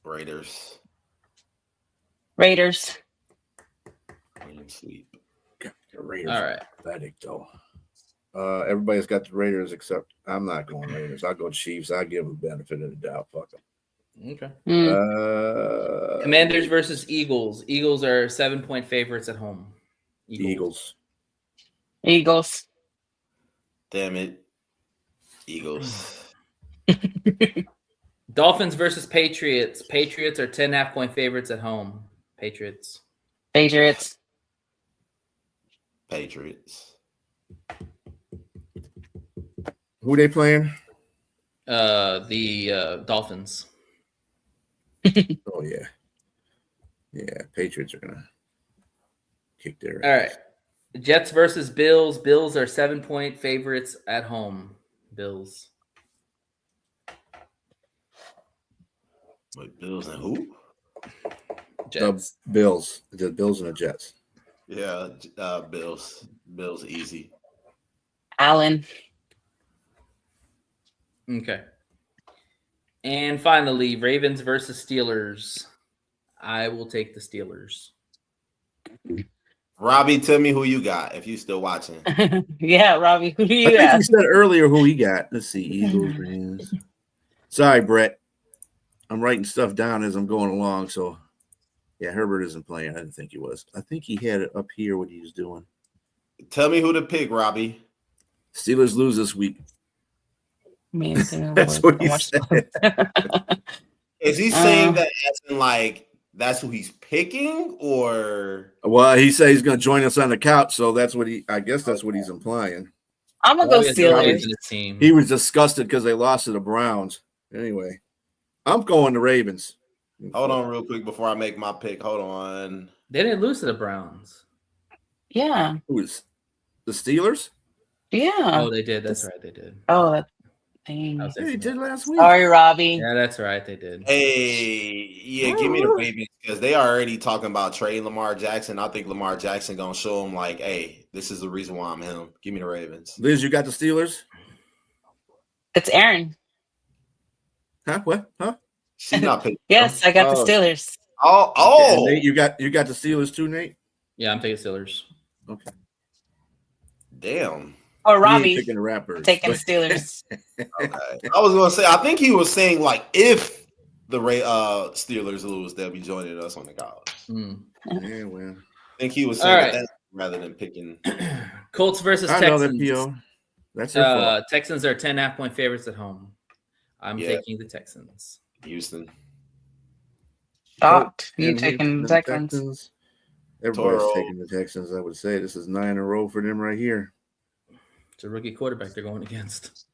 Raiders. Sleep. Got the Raiders. All right. Pathetic though. Everybody's got the Raiders except I'm not going Raiders. I'll go Chiefs. I'll give them benefit of the doubt. Fuck them. Okay. Commanders versus Eagles. Eagles are 7-point favorites at home. Eagles. Damn it. Eagles. Dolphins versus Patriots. Patriots are 10.5-point favorites at home. Patriots. Who they playing? The Dolphins. Oh yeah. Yeah, Patriots are gonna kick their ass. All right. Jets versus Bills. Bills are 7-point favorites at home. Bills. Wait, Bills and who? Jets. The Bills and the Jets. Yeah, Bills. Bills easy. Allen. Okay. And finally, Ravens versus Steelers. I will take the Steelers. Robbie, tell me who you got if you still watching. Yeah, Robbie, who do I you think have? he said earlier who he got. Let's see. Eagles, Rams. Sorry, Brett. I'm writing stuff down as I'm going along. So, yeah, Herbert isn't playing. I didn't think he was. I think he had it up here what he was doing. Tell me who to pick, Robbie. Steelers lose this week. That's what he said. Is he saying that as in like that's who he's picking, or? Well, he said he's going to join us on the couch, so that's what I guess that's what he's implying. I'm gonna go He has Steelers. in his team. He was disgusted because they lost to the Browns. Anyway, I'm going to Ravens. Hold on, real quick before I make my pick. Hold on. They didn't lose to the Browns. Yeah. Who is the Steelers? Yeah. Oh, they did. That's right. They did. Oh, that thing. I was Yeah, he thinking did that. last week. Sorry, Robbie. Yeah, that's right. They did. Hey, yeah, give me the Ravens because they are already talking about trading Lamar Jackson. I think Lamar Jackson gonna show him like, hey, this is the reason why I'm him. Give me the Ravens. Liz, you got the Steelers? It's Aaron. Huh? What? Huh? She's not picking. Yes, I got the Steelers. Oh, Nate, you got the Steelers too, Nate? Yeah, I'm taking Steelers. Okay. damn. Or He ain't Robbie picking the Raptors. taking the but- Steelers. Okay. I was gonna say, I think he was saying like if the Steelers lose, they'll be joining us on the couch. Yeah, well. I think he was All saying right. that rather than picking. Colts versus I know that, Texans. P.O. That's your fault. Texans are 10.5-point favorites at home. I'm Yeah. taking the Texans. Houston. Shocked. You And taking the Texans? Everybody's Toro. taking the Texans, I would say. This is 9 in a row for them right here. It's a rookie quarterback they're going against.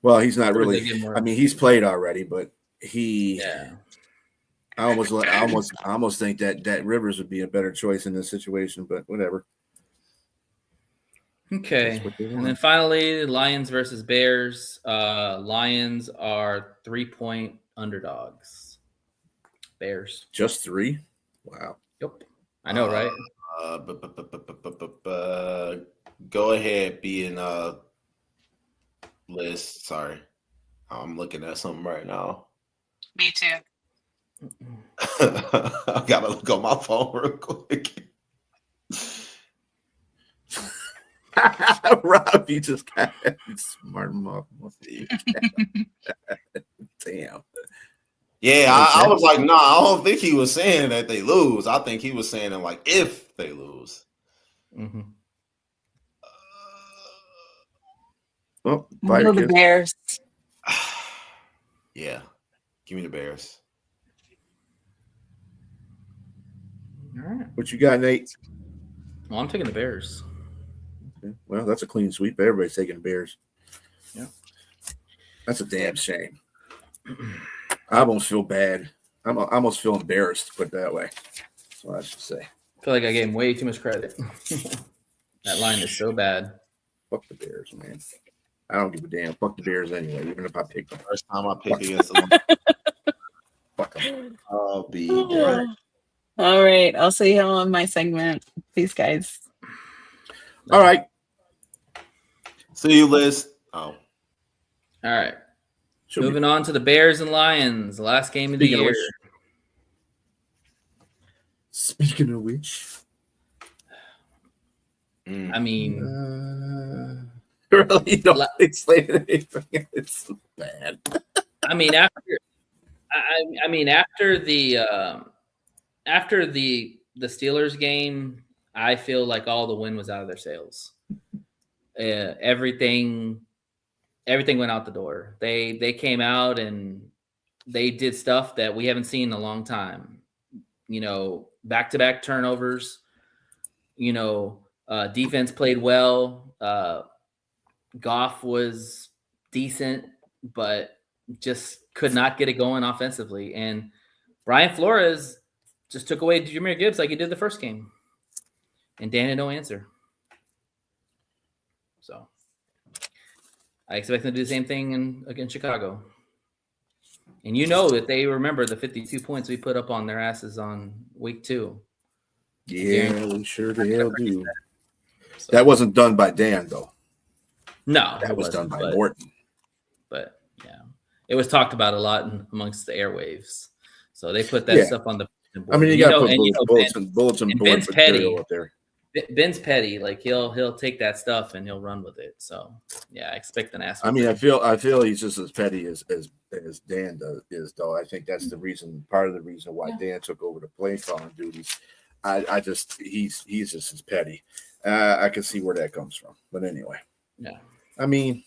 Well, he's not Or really. they get more- I mean, he's played already, but he. Yeah. I almost think that Rivers would be a better choice in this situation, but whatever. Okay. That's what they And want. then finally, Lions versus Bears. Lions are 3-point underdogs. Bears. Just 3? Wow. Yep. I know, right? Go ahead, be in list. Sorry, I'm looking at something right now. Me too. I gotta look on my phone real quick. Rob, you just got smart mouth. Damn. Yeah, I was like, nah, I don't think he was saying that they lose. I think he was saying it like if they lose. Mm-hmm. Oh, I know the Bears. Yeah, give me the Bears. All right. What you got, Nate? Well, I'm taking the Bears. Okay. Well, that's a clean sweep. Everybody's taking the Bears. Yeah, that's a damn shame. I almost feel bad. I almost feel embarrassed, to put it that way. That's what I should say. I feel like I gave him way too much credit. That line is so bad. Fuck the Bears, man. I don't give a damn. Fuck the Bears anyway, even if I pick them. First time I pick against them. Fuck them. I'll be there. All right. I'll see you on my segment. Peace, guys. All right. See you, Liz. Oh. All right. Should be- Moving on to the Bears and Lions, the last game of the Speaking of year. which- Speaking of which, I mean, really don't explain anything. It's so bad. I mean after the Steelers game, I feel like all the wind was out of their sails. Everything went out the door. They came out and they did stuff that we haven't seen in a long time. You know, back-to-back turnovers. You know, defense played well. Goff was decent, but just could not get it going offensively. And Brian Flores just took away Jahmyr Gibbs like he did the first game. And Dan had no answer. So I expect them to do the same thing against Chicago. And you know that they remember the 52 points we put up on their asses on week 2. Yeah, we sure the hell do. So, That wasn't done by Dan, though. no, That it was done wasn't, by Morton. But yeah, it was talked about a lot amongst the airwaves. So they put that stuff on the board. I mean, you got to put Ben, bulletin and board Ben's material petty. up there. Ben's petty. Like he'll take that stuff and he'll run with it. So yeah, I expect an ass. I mean, I feel he's just as petty as Dan is, though. I think that's the reason, part of the reason why Dan took over the play calling duties. I just he's just as petty. I can see where that comes from. But anyway, yeah. I mean,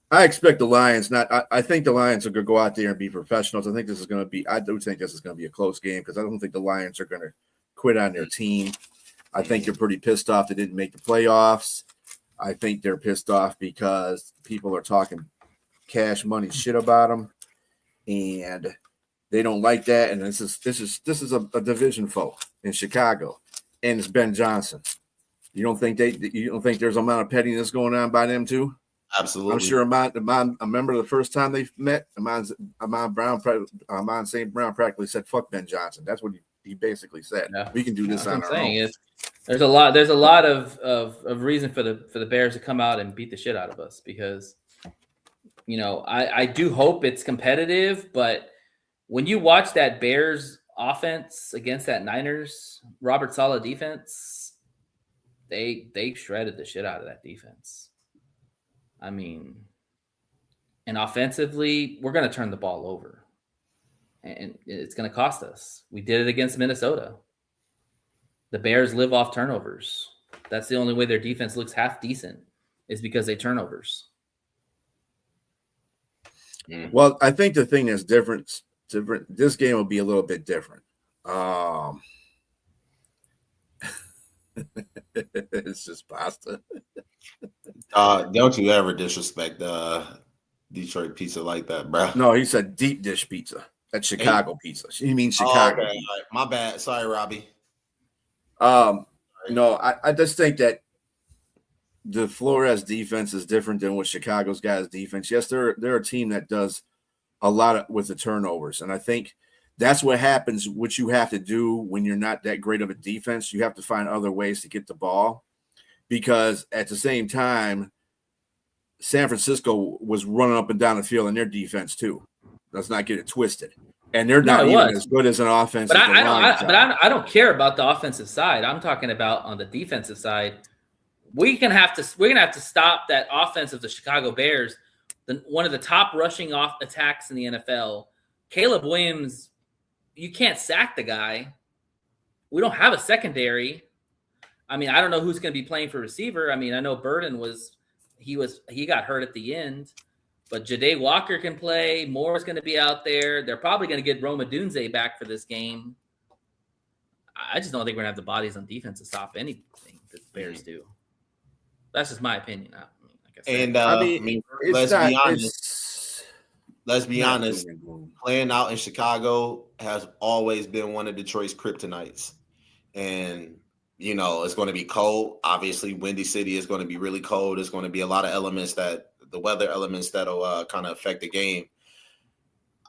I expect the Lions. I think the Lions are going to go out there and be professionals. I do think this is going to be a close game because I don't think the Lions are going to quit on their team. I think they're pretty pissed off they didn't make the playoffs. I think they're pissed off because people are talking cash money shit about them, and they don't like that. And this is a division foe in Chicago, and it's Ben Johnson. You don't think there's a amount of pettiness going on by them too? Absolutely. I'm sure I remember the first time they met. Amon St. Brown practically said, "Fuck Ben Johnson." That's what he basically said. Yeah. We can do this on our own. There's a lot of reason for the Bears to come out and beat the shit out of us because, you know, I do hope it's competitive, but when you watch that Bears offense against that Niners Robert Saleh defense, they shredded the shit out of that defense. I mean, and offensively, we're going to turn the ball over. And it's going to cost us. We did it against Minnesota. The Bears live off turnovers. That's the only way their defense looks half decent is because they turnovers. Well, I think the thing that's different. This game will be a little bit different. It's just pasta. Don't you ever disrespect Detroit pizza like that, bro? No, he said deep dish pizza. That's Chicago pizza. He means Chicago. Okay. Right. My bad. Sorry, Robbie. No, I just think that the Flores defense is different than what Chicago's guys' defense. Yes, they're a team that does a lot with the turnovers, and I think that's what happens. What you have to do when you're not that great of a defense, you have to find other ways to get the ball, because at the same time, San Francisco was running up and down the field in their defense too. Let's not get it twisted. And they're not even as good as an offense. But I don't care about the offensive side. I'm talking about on the defensive side. We're gonna have to stop that offense of the Chicago Bears, one of the top rushing off attacks in the NFL. Caleb Williams, you can't sack the guy. We don't have a secondary. I mean, I don't know who's going to be playing for receiver. I mean, I know Burden he got hurt at the end. But Ja'Day Walker can play. Moore's going to be out there. They're probably going to get Roma Dunze back for this game. I just don't think we're going to have the bodies on defense to stop anything that the Bears do. That's just my opinion. said. And I mean, it's let's not. be honest. Let's be not honest. doom and gloom. Playing out in Chicago has always been one of Detroit's kryptonites, and it's going to be cold. Obviously, Windy City is going to be really cold. There's going to be a lot of the weather elements that'll kind of affect the game.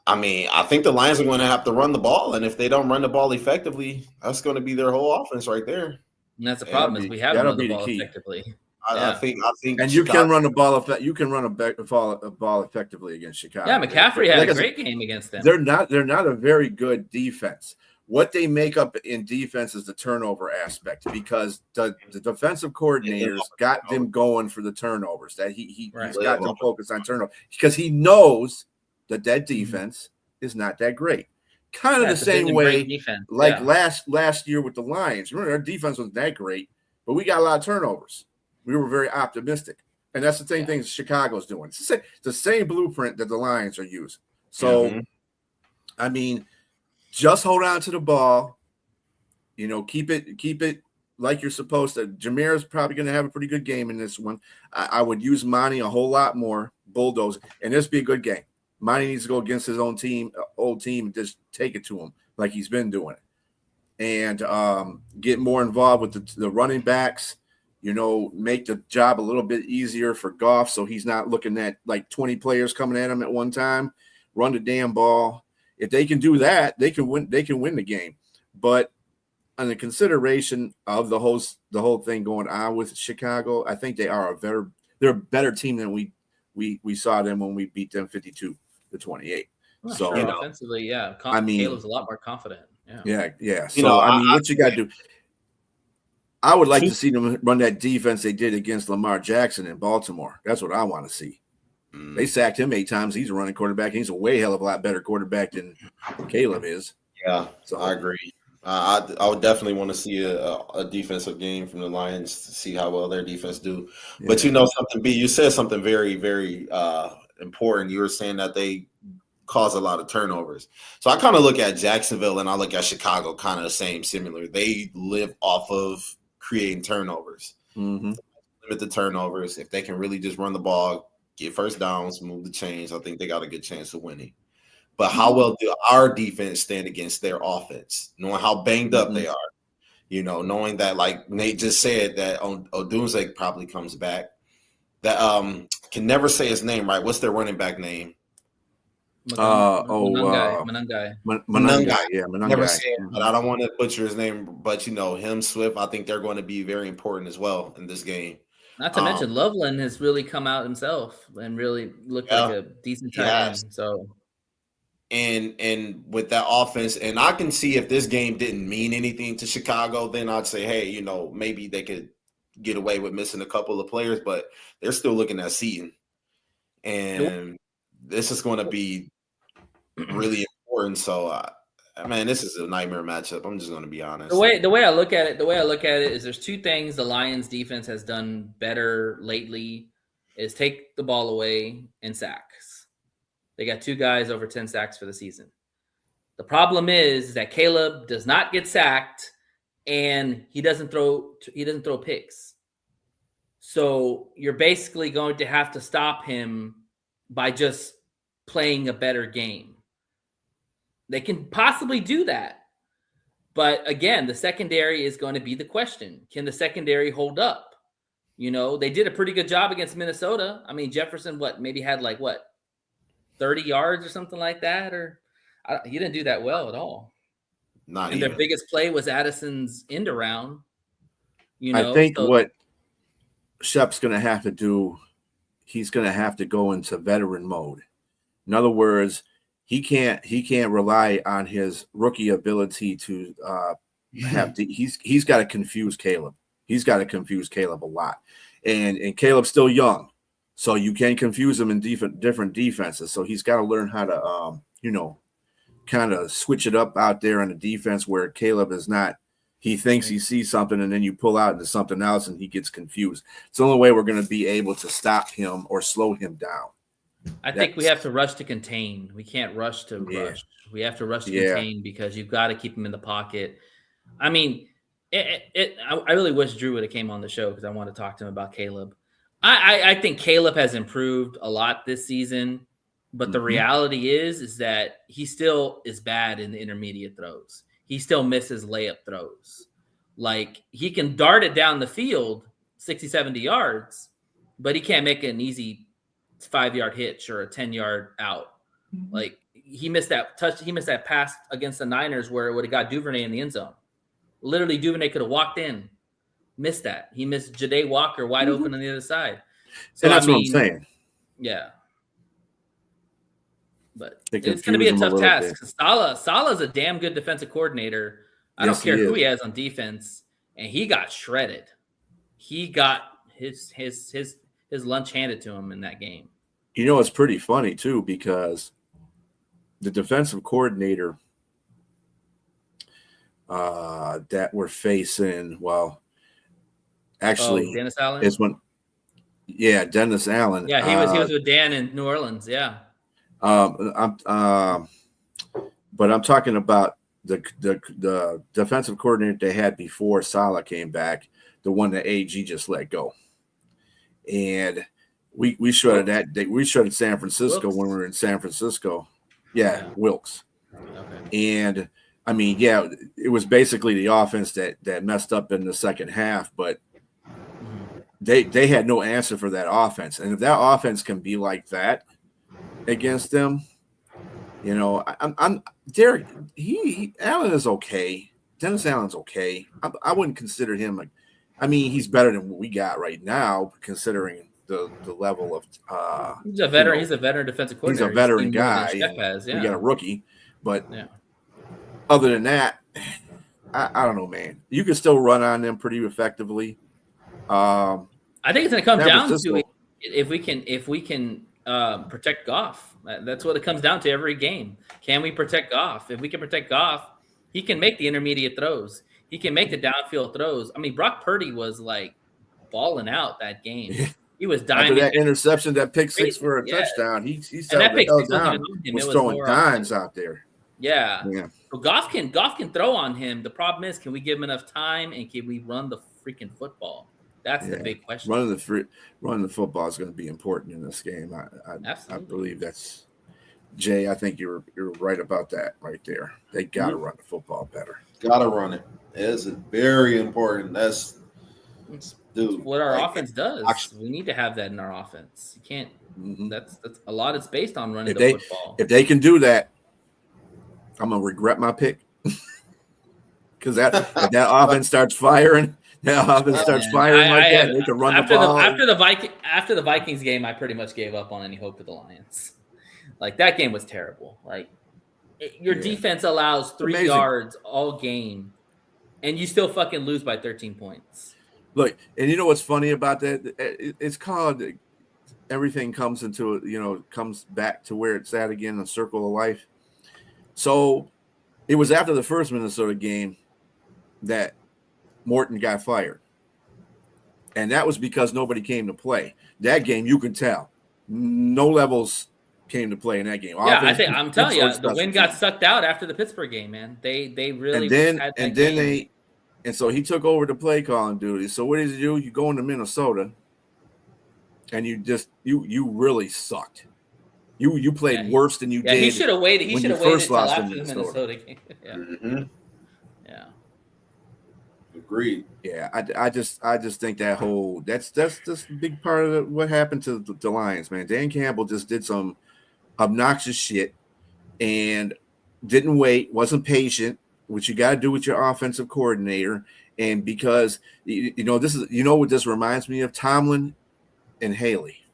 I mean, I think the Lions are going to have to run the ball, and if they don't run the ball effectively, that's going to be their whole offense right there. And that's the problem is we haven't that'll run the be the ball key. effectively. I think, And you can run the ball. You can run a ball effectively against Chicago. Yeah, McCaffrey had Like a I said, great game against them. They're not a very good defense. What they make up in defense is the turnover aspect, because the defensive coordinators got them going for the turnovers. That he's got them focused on turnover, because he knows that defense is not that great. Kind of the same way, defense. like last year with the Lions. Remember, our defense wasn't that great, but we got a lot of turnovers. We were very optimistic, and that's the same thing Chicago's doing. It's the same blueprint that the Lions are using. So, I mean, just hold on to the ball. Keep it like you're supposed to. Jameer's probably going to have a pretty good game in this one. I would use Monty a whole lot more, bulldoze, and this be a good game. Monty needs to go against his old team, and just take it to him like he's been doing it, and get more involved with the running backs. Make the job a little bit easier for Goff, so he's not looking at like 20 players coming at him at one time. Run the damn ball. If they can do that, they can win. They can win the game. But on the consideration of the whole thing going on with Chicago, I think they're a better team than we saw them when we beat them 52-28. So offensively, Caleb's a lot more confident. Yeah. So what you got to do? I would like to see them run that defense they did against Lamar Jackson in Baltimore. That's what I want to see. They sacked him 8 times. He's a running quarterback. He's a way hell of a lot better quarterback than Caleb is. Yeah, so I agree. I would definitely want to see a defensive game from the Lions to see how well their defense do. Yeah. But something, B, you said something very, very important. You were saying that they cause a lot of turnovers. So I kind of look at Jacksonville and I look at Chicago kind of the same, similar. They live off of creating turnovers. Limit the turnovers. If they can really just run the ball, get first downs, move the chains, I think they got a good chance of winning. But how well do our defense stand against their offense, knowing how banged up they are? Knowing that, like Nate just said, that Odunze probably comes back. That can never say his name right. What's their running back name? Manungai. Yeah, Manungai. Never say it, but I don't want to butcher his name. But him, Swift, I think they're going to be very important as well in this game. Not to mention, Loveland has really come out himself and really looked like a decent tight end. So, and with that offense, and I can see if this game didn't mean anything to Chicago, then I'd say, hey, maybe they could get away with missing a couple of players, but they're still looking at Seaton, and this is going to be really important. So, this is a nightmare matchup. I'm just going to be honest. The way I look at it is there's 2 things the Lions defense has done better lately is take the ball away and sacks. They got 2 guys over 10 sacks for the season. The problem is that Caleb does not get sacked and he doesn't throw picks. So you're basically going to have to stop him by just playing a better game. They can possibly do that. But again, the secondary is going to be the question. Can the secondary hold up? They did a pretty good job against Minnesota. I mean, Jefferson, maybe had 30 yards or something like that? He didn't do that well at all. Their biggest play was Addison's end around. I think what Shep's going to have to do, he's going to have to go into veteran mode. In other words, he can't rely on his rookie ability to have. He's got to confuse Caleb. He's got to confuse Caleb a lot, and Caleb's still young, so you can confuse him in different defenses. So he's got to learn how to kind of switch it up out there on the defense where Caleb is not. He thinks he sees something, and then you pull out into something else, and he gets confused. It's the only way we're going to be able to stop him or slow him down. I think we have to rush to contain. We can't rush to rush. We have to rush to contain because you've got to keep him in the pocket. I mean, I really wish Drew would have came on the show because I want to talk to him about Caleb. I think Caleb has improved a lot this season, but the reality is that he still is bad in the intermediate throws. He still misses layup throws. Like he can dart it down the field 60, 70 yards, but he can't make an easy 5-yard hitch or a 10-yard out. Like he missed that pass against the Niners where it would have got Duvernay in the end zone. Literally, Duvernay could have walked in. Missed that. He missed Ja'Day Walker wide open on the other side. So and that's what I'm saying. Yeah. But it's going to be a tough task. Salah's a damn good defensive coordinator. I don't care who he has on defense, and he got shredded. He got his lunch handed to him in that game. You know, it's pretty funny too because the defensive coordinator that we're facing, actually, Dennis Allen is Dennis Allen. Yeah, he was with Dan in New Orleans. Yeah. But I'm talking about the defensive coordinator they had before Salah came back, the one that AG just let go, and we shredded that. We shredded San Francisco when we were in San Francisco. Yeah, Wilkes. Okay. And I mean, it was basically the offense that messed up in the second half, but they had no answer for that offense. And if that offense can be like that against them, you know, I'm Derek. Allen is okay. Dennis Allen's okay. I wouldn't consider him he's better than what we got right now, considering the level of. He's a veteran. He's a veteran defensive coordinator. He's a veteran guy. We got a rookie, but other than that, I don't know, man. You can still run on them pretty effectively. I think it's going to come down to if we can protect Goff. That's what it comes down to every game. Can we protect Goff? If we can protect Goff, he can make the intermediate throws. He can make the downfield throws. I mean, Brock Purdy was like balling out that game. He was diving. After that interception, that pick six for a touchdown, he settled the hell down. Was throwing dimes out there. Yeah. So Goff can throw on him. The problem is, can we give him enough time and can we run the freaking football? That's the big question. Running the football is going to be important in this game. I believe that's Jay. I think you're right about that right there. They got to run the football better. Got to run it. It's very important. That's what our offense does. We need to have that in our offense. You can't. That's a lot. It's based on running the football. If they can do that, I'm gonna regret my pick because if that offense starts firing. That offense starts firing like that. They can run the ball. After the Vikings game, I pretty much gave up on any hope of the Lions. Like that game was terrible. Like your defense allows 3 yards all game, and you still fucking lose by 13 points. Look, and you know what's funny about that? It's called everything comes back to where it's at again, the circle of life. So it was after the first Minnesota game that Morton got fired. And that was because nobody came to play. That game, you can tell. No levels came to play in that game. Yeah, I'm telling you, the wind got sucked out after the Pittsburgh game, man. They really and so he took over the play calling duty. So what did he do? You go into Minnesota and you really sucked. You played worse than you did. He should have waited. He should have waited until after the Minnesota game. Yeah. Agreed. Yeah, I just think that's a big part of what happened to the Lions, man. Dan Campbell just did some obnoxious shit and didn't wait, wasn't patient, which you got to do with your offensive coordinator. And because what this reminds me of? Tomlin and Haley.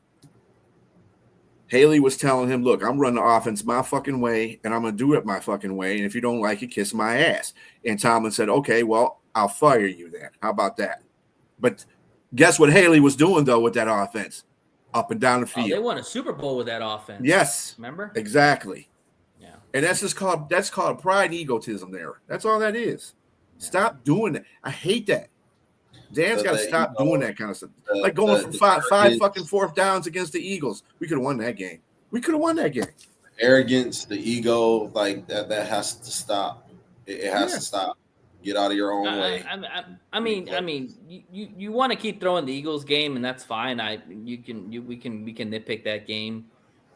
Haley was telling him, look, I'm running the offense my fucking way, and I'm going to do it my fucking way. And if you don't like it, kiss my ass. And Tomlin said, okay, well, I'll fire you then. How about that? But guess what Haley was doing, though, with that offense? Up and down the field. They won a Super Bowl with that offense. Yes. Remember? Exactly. Yeah. And that's called pride and egotism there. That's all that is. Stop doing that. I hate that. Dan's got to stop doing that kind of stuff. Like going from five fucking fourth downs against the Eagles. We could have won that game. Arrogance, the ego, like that has to stop. It has to stop. Get out of your own way. I mean, you want to keep throwing the Eagles game, and that's fine. We can nitpick that game.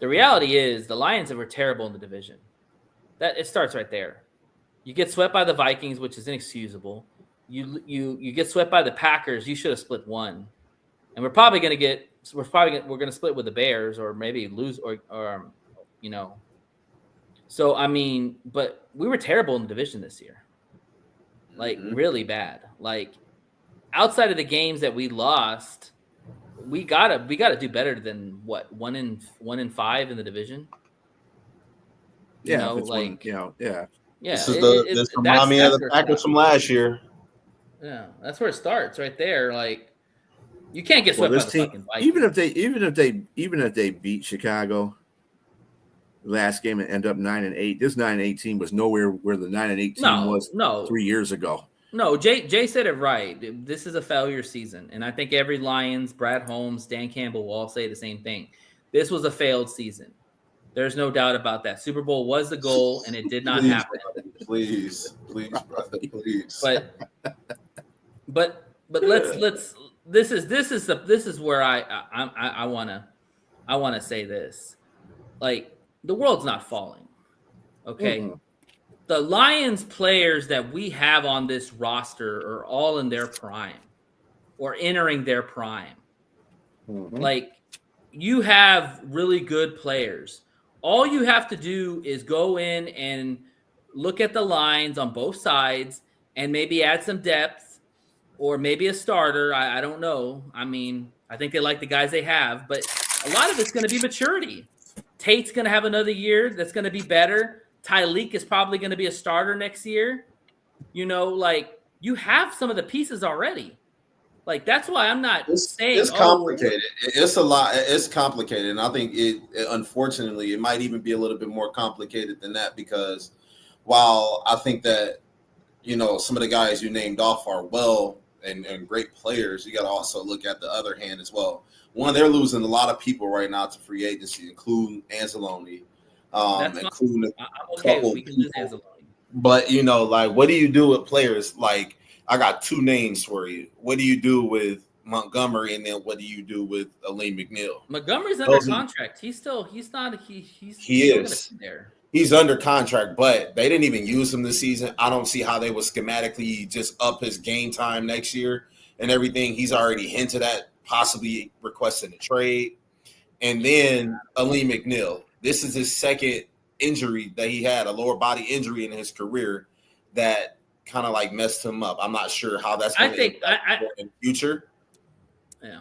The reality is the Lions were terrible in the division. That it starts right there. You get swept by the Vikings, which is inexcusable. You get swept by the Packers. You should have split one, and we're gonna split with the Bears, or maybe lose, or you know. So I mean, but we were terrible in the division this year. Like really bad. Like outside of the games that we lost, we gotta do better than what 1-5 in the division. Yeah, Yeah. This reminds me of the Packers from last year. Yeah, that's where it starts right there. Like you can't get swept by the fucking Vikings. Even if they beat Chicago last game and end up 9-8, this 9-8 team was nowhere where the 9-8 team was 3 years ago. No, Jay said it right. This is a failure season, and I think every Lions, Brad Holmes, Dan Campbell will all say the same thing. This was a failed season. There's no doubt about that. Super Bowl was the goal, and it did not happen. Please, brother, please. But let's. This is where I wanna say this. Like the world's not falling. Okay. Mm-hmm. The Lions players that we have on this roster are all in their prime or entering their prime. Mm-hmm. Like you have really good players. All you have to do is go in and look at the lines on both sides and maybe add some depth or maybe a starter. I don't know. I mean, I think they like the guys they have, but a lot of it's going to be maturity. Tate's going to have another year that's going to be better. Tyleek is probably going to be a starter next year. You know, like you have some of the pieces already. Like that's why I'm not saying it's complicated. It's a lot. It's complicated, and I think unfortunately it might even be a little bit more complicated than that because while I think that some of the guys you named off are well and great players, you got to also look at the other hand as well. One, they're losing a lot of people right now to free agency, including Anzalone. Including a couple people. But like, what do you do with players? Like, I got two names for you. What do you do with Montgomery, and then what do you do with Aleem McNeil? Montgomery's under contract. He's still there. He's under contract, but they didn't even use him this season. I don't see how they would schematically just up his game time next year and everything. He's already hinted at possibly requesting a trade. And then Aleem McNeil. This is his second injury that he had, a lower body injury in his career that kind of like messed him up. I'm not sure how that's going to impact in the future. Yeah.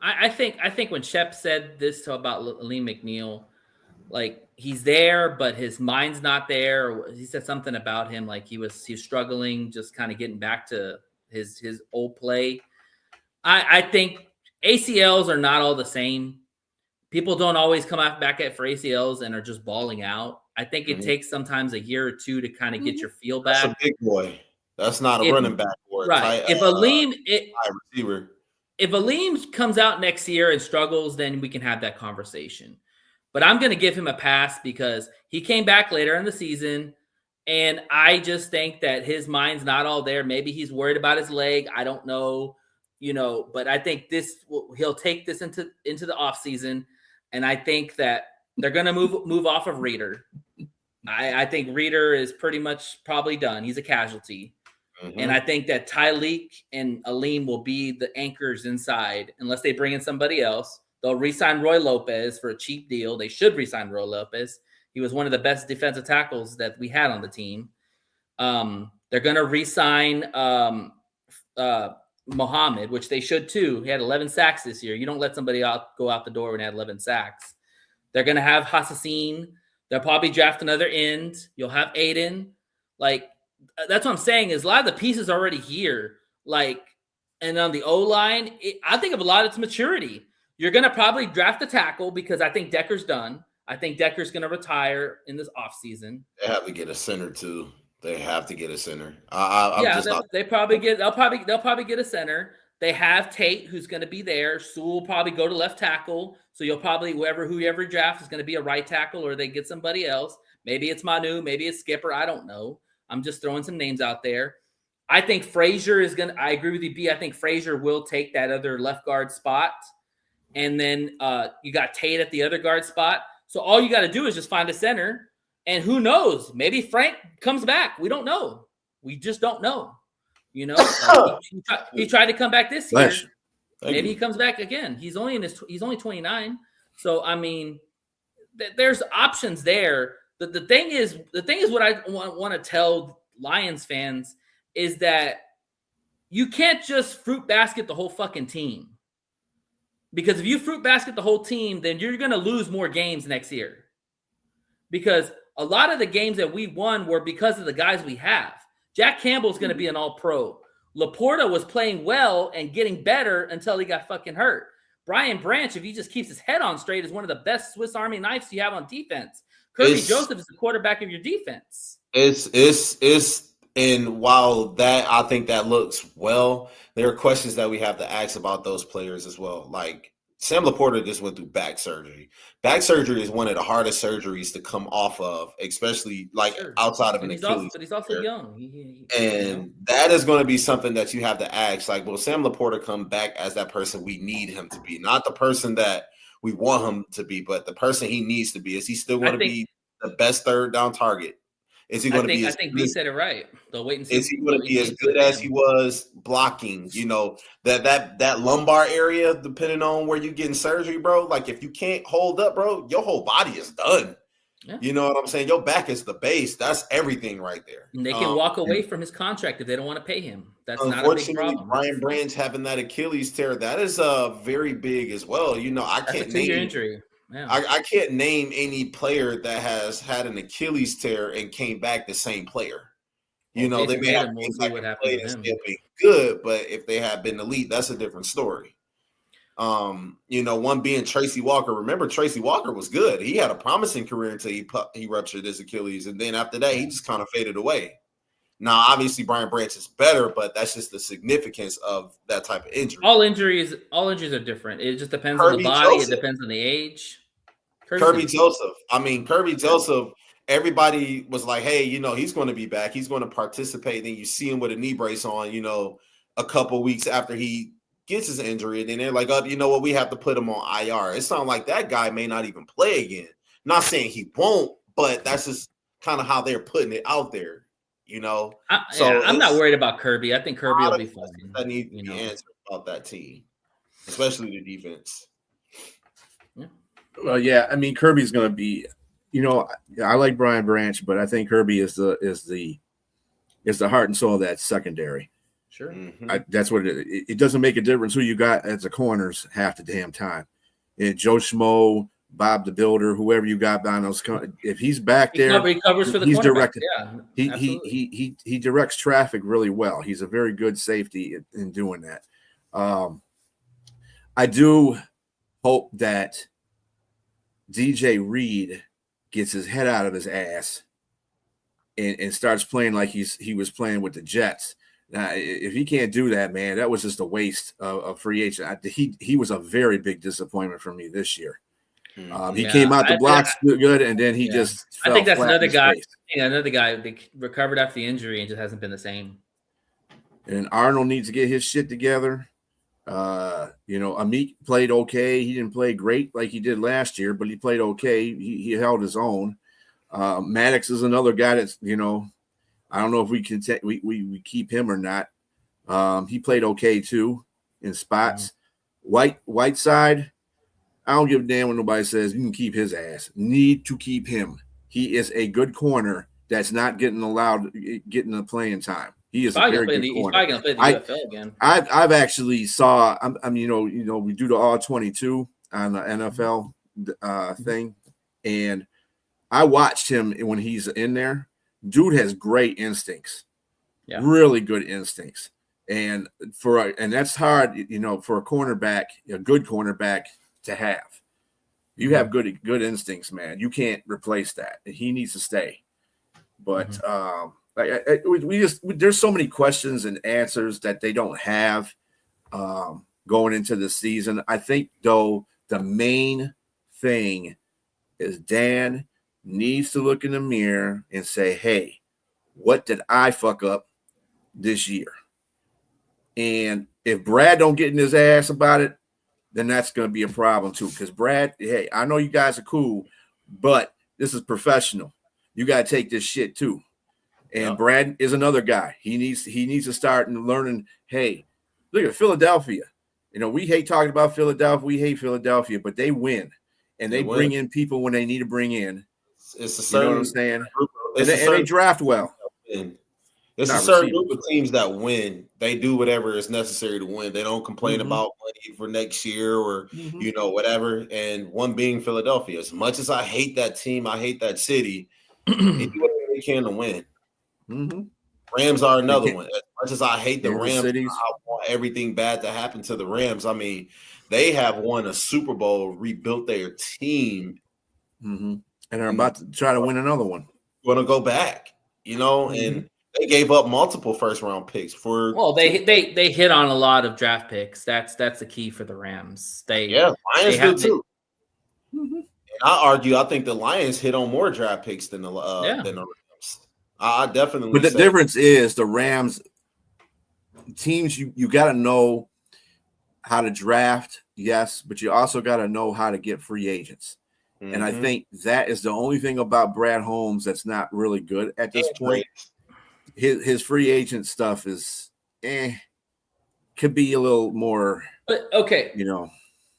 I think when Shep said this about Aleem McNeil, like he's there, but his mind's not there. He said something about him, like he was struggling, just kind of getting back to his old play. I think ACLs are not all the same. People don't always come back for ACLs and are just balling out. I think it takes sometimes a year or two to kind of get your feel back. That's a big boy. That's not a running back. Right. If Aleem comes out next year and struggles, then we can have that conversation. But I'm going to give him a pass because he came back later in the season, and I just think that his mind's not all there. Maybe he's worried about his leg. I don't know, but I think he'll take this into the offseason. And I think that they're going to move off of Reader. I think Reader is pretty much probably done. He's a casualty. Mm-hmm. And I think that Tyleek and Aleem will be the anchors inside unless they bring in somebody else. They'll re-sign Roy Lopez for a cheap deal. They should re-sign Roy Lopez. He was one of the best defensive tackles that we had on the team. They're going to re-sign Muhammad, which they should too. He had 11 sacks this year. You don't let somebody go out the door when he had 11 sacks. They're going to have Hassasin. They'll probably draft another end. You'll have Aiden. Like, that's what I'm saying is a lot of the pieces are already here. Like, and on the O-line, I think of a lot of it's maturity. You're going to probably draft a tackle because I think Decker's done. I think Decker's going to retire in this offseason. They have to get a center too. They have to get a center. They'll probably get a center. They have Tate, who's going to be there. Sewell will probably go to left tackle. So you'll probably whoever drafts is going to be a right tackle, or they get somebody else. Maybe it's Manu, maybe it's Skipper. I don't know. I'm just throwing some names out there. I think Frazier is going to – I agree with you, B. I think Frazier will take that other left guard spot. And then you got Tate at the other guard spot. So all you got to do is just find a center. And who knows? Maybe Frank comes back. We don't know. We just don't know. You know, he tried to come back this year. Maybe he comes back again. He's only 29. So I mean, there's options there. The thing is what I want to tell Lions fans is that you can't just fruit basket the whole fucking team. Because if you fruit basket the whole team, then you're going to lose more games next year. Because a lot of the games that we won were because of the guys we have. Jack Campbell's going to be an all-pro. Laporta was playing well and getting better until he got fucking hurt. Brian Branch, if he just keeps his head on straight, is one of the best Swiss Army knives you have on defense. Kirby Joseph is the quarterback of your defense. And while that, I think that looks well, there are questions that we have to ask about those players as well. Like Sam Laporta just went through back surgery. Back surgery is one of the hardest surgeries to come off of, especially outside of an Achilles. But he's also young. That is going to be something that you have to ask. Like, will Sam Laporta come back as that person we need him to be? Not the person that we want him to be, but the person he needs to be. Is he still going to be the best third down target? Is he going to be? I think B said it right. They'll wait and see. Is he going to be as good as he was blocking? You know, that lumbar area, depending on where you're getting surgery, bro. Like if you can't hold up, bro, your whole body is done. Yeah. You know what I'm saying? Your back is the base. That's everything right there. And they can walk away from his contract if they don't want to pay him. That's not a big problem. Brian Branch having that Achilles tear, that is very big as well. You know, I can't name injury. Yeah. I can't name any player that has had an Achilles tear and came back the same player. You know, they may have played and still be good, but if they have been elite, that's a different story. You know, one being Tracy Walker. Remember, Tracy Walker was good. He had a promising career until he ruptured his Achilles, and then after that, he just kind of faded away. Now, obviously, Brian Branch is better, but that's just the significance of that type of injury. All injuries are different. It just depends on the body. It depends on the age. Kirby Joseph. Kirby Joseph, everybody was like, hey, you know, he's going to be back. He's going to participate. Then you see him with a knee brace on, you know, a couple weeks after he gets his injury. And then they're like, oh, you know what? We have to put him on IR. It sounds like that guy may not even play again. Not saying he won't, but that's just kind of how they're putting it out there. You know, I'm not worried about Kirby. I think Kirby will be fine. I need to be answered about that team, especially the defense. Yeah. Well, yeah. I mean, Kirby's going to be. You know, I like Brian Branch, but I think Kirby is the heart and soul of that secondary. Sure, that's what it is. It doesn't make a difference who you got as the corners half the damn time. And Joe Schmo, Bob the Builder, whoever you got on those, if he's back there, he covers for the he's directed. Yeah, he directs traffic really well. He's a very good safety in doing that. I do hope that DJ Reed gets his head out of his ass and starts playing like he was playing with the Jets. Now, if he can't do that, man, that was just a waste of free agent. He was a very big disappointment for me this year. He came out the blocks good, and then he just fell. I think that's another guy. Face. Another guy that recovered after the injury and just hasn't been the same. And Arnold needs to get his shit together. You know, Amik played okay. He didn't play great like he did last year, but he played okay. He held his own. Maddox is another guy that's, you know, I don't know if we can we keep him or not. He played okay too in spots. Whiteside, I don't give a damn when nobody says you can keep his ass. Need to keep him. He is a good corner that's not getting the playing time. He is a very good corner. He's probably going to play the UFL again. I've actually saw. You know, we do the all 22 on the NFL thing, and I watched him when he's in there. Dude has great instincts, really good instincts, and that's hard, you know, for a cornerback, a good cornerback to have. You have good instincts, man. You can't replace that. He needs to stay. But there's so many questions and answers that they don't have going into the season. I think though the main thing is Dan needs to look in the mirror and say, hey, what did I fuck up this year. And if Brad don't get in his ass about it, then that's going to be a problem too. Because Brad, hey, I know you guys are cool, but this is professional. You got to take this shit too. And Brad is another guy. He needs to start learning. Hey, look at Philadelphia. You know, we hate talking about Philadelphia. We hate Philadelphia, but they win, and they bring in people when they need to bring in. It's a certain, you know what I'm saying? And they draft well. It's a certain group of teams that win. They do whatever is necessary to win. They don't complain about money for next year or you know, whatever. And one being Philadelphia. As much as I hate that team, I hate that city. They do whatever they can to win. Rams are another one. As much as I hate the Rams, I want everything bad to happen to the Rams. I mean, they have won a Super Bowl, rebuilt their team, and are about to try to win another one. Going to go back, you know, and they gave up multiple first-round picks for. Well, they hit on a lot of draft picks. That's the key for the Rams. Lions do too. And I argue, I think the Lions hit on more draft picks than the Rams. I definitely. But the difference is the Rams teams. You got to know how to draft, yes, but you also got to know how to get free agents. And I think that is the only thing about Brad Holmes that's not really good at this point. His free agent stuff is could be a little more. But okay, you know.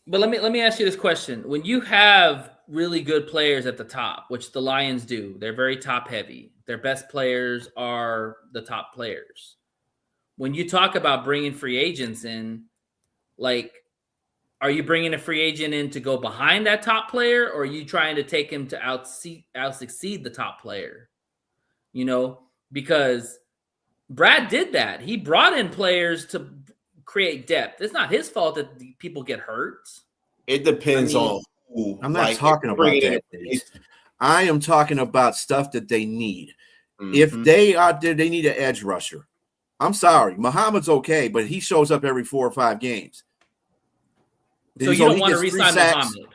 But let me ask you this question: when you have really good players at the top, which the Lions do, they're very top heavy. Their best players are the top players. When you talk about bringing free agents in, like, are you bringing a free agent in to go behind that top player, or are you trying to take him to out succeed the top player? You know, because Brad did that. He brought in players to create depth. It's not his fault that people get hurt. It depends on who. I'm not talking about that. I am talking about stuff that they need. If they out there, they need an edge rusher. I'm sorry. Muhammad's okay, but he shows up every 4 or 5 games. So you don't want to re-sign Muhammad?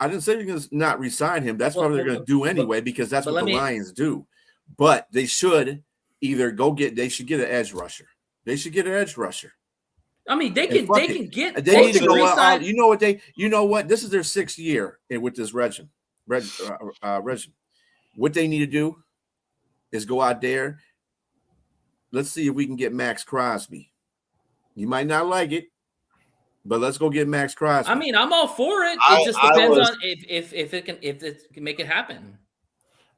I didn't say you're going to not re-sign him. That's what they're going to do anyway, because that's what the Lions do. But they should either they should get an edge rusher. They should get an edge rusher. I mean, they can get. They need to go out. You know what? This is their 6th year with this regime. What they need to do is go out there. Let's see if we can get Max Crosby. You might not like it, but let's go get Max Crosby. I mean, I'm all for it. It just depends on if it can make it happen.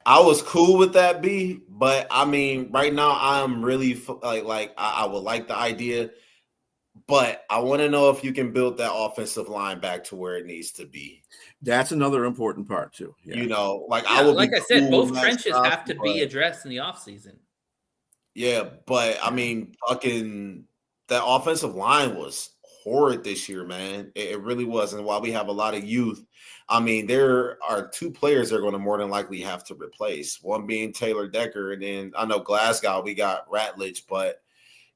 I was cool with that, but I mean, right now I'm really I would like the idea, but I want to know if you can build that offensive line back to where it needs to be. That's another important part too. Yeah. You know, I said, both trenches have to be addressed in the offseason. Yeah, but I mean, fucking that offensive line was horrid this year, man. It really was. And while we have a lot of youth, I mean, there are 2 players they're going to more than likely have to replace. One being Taylor Decker, and then I know Glasgow, we got Ratledge, but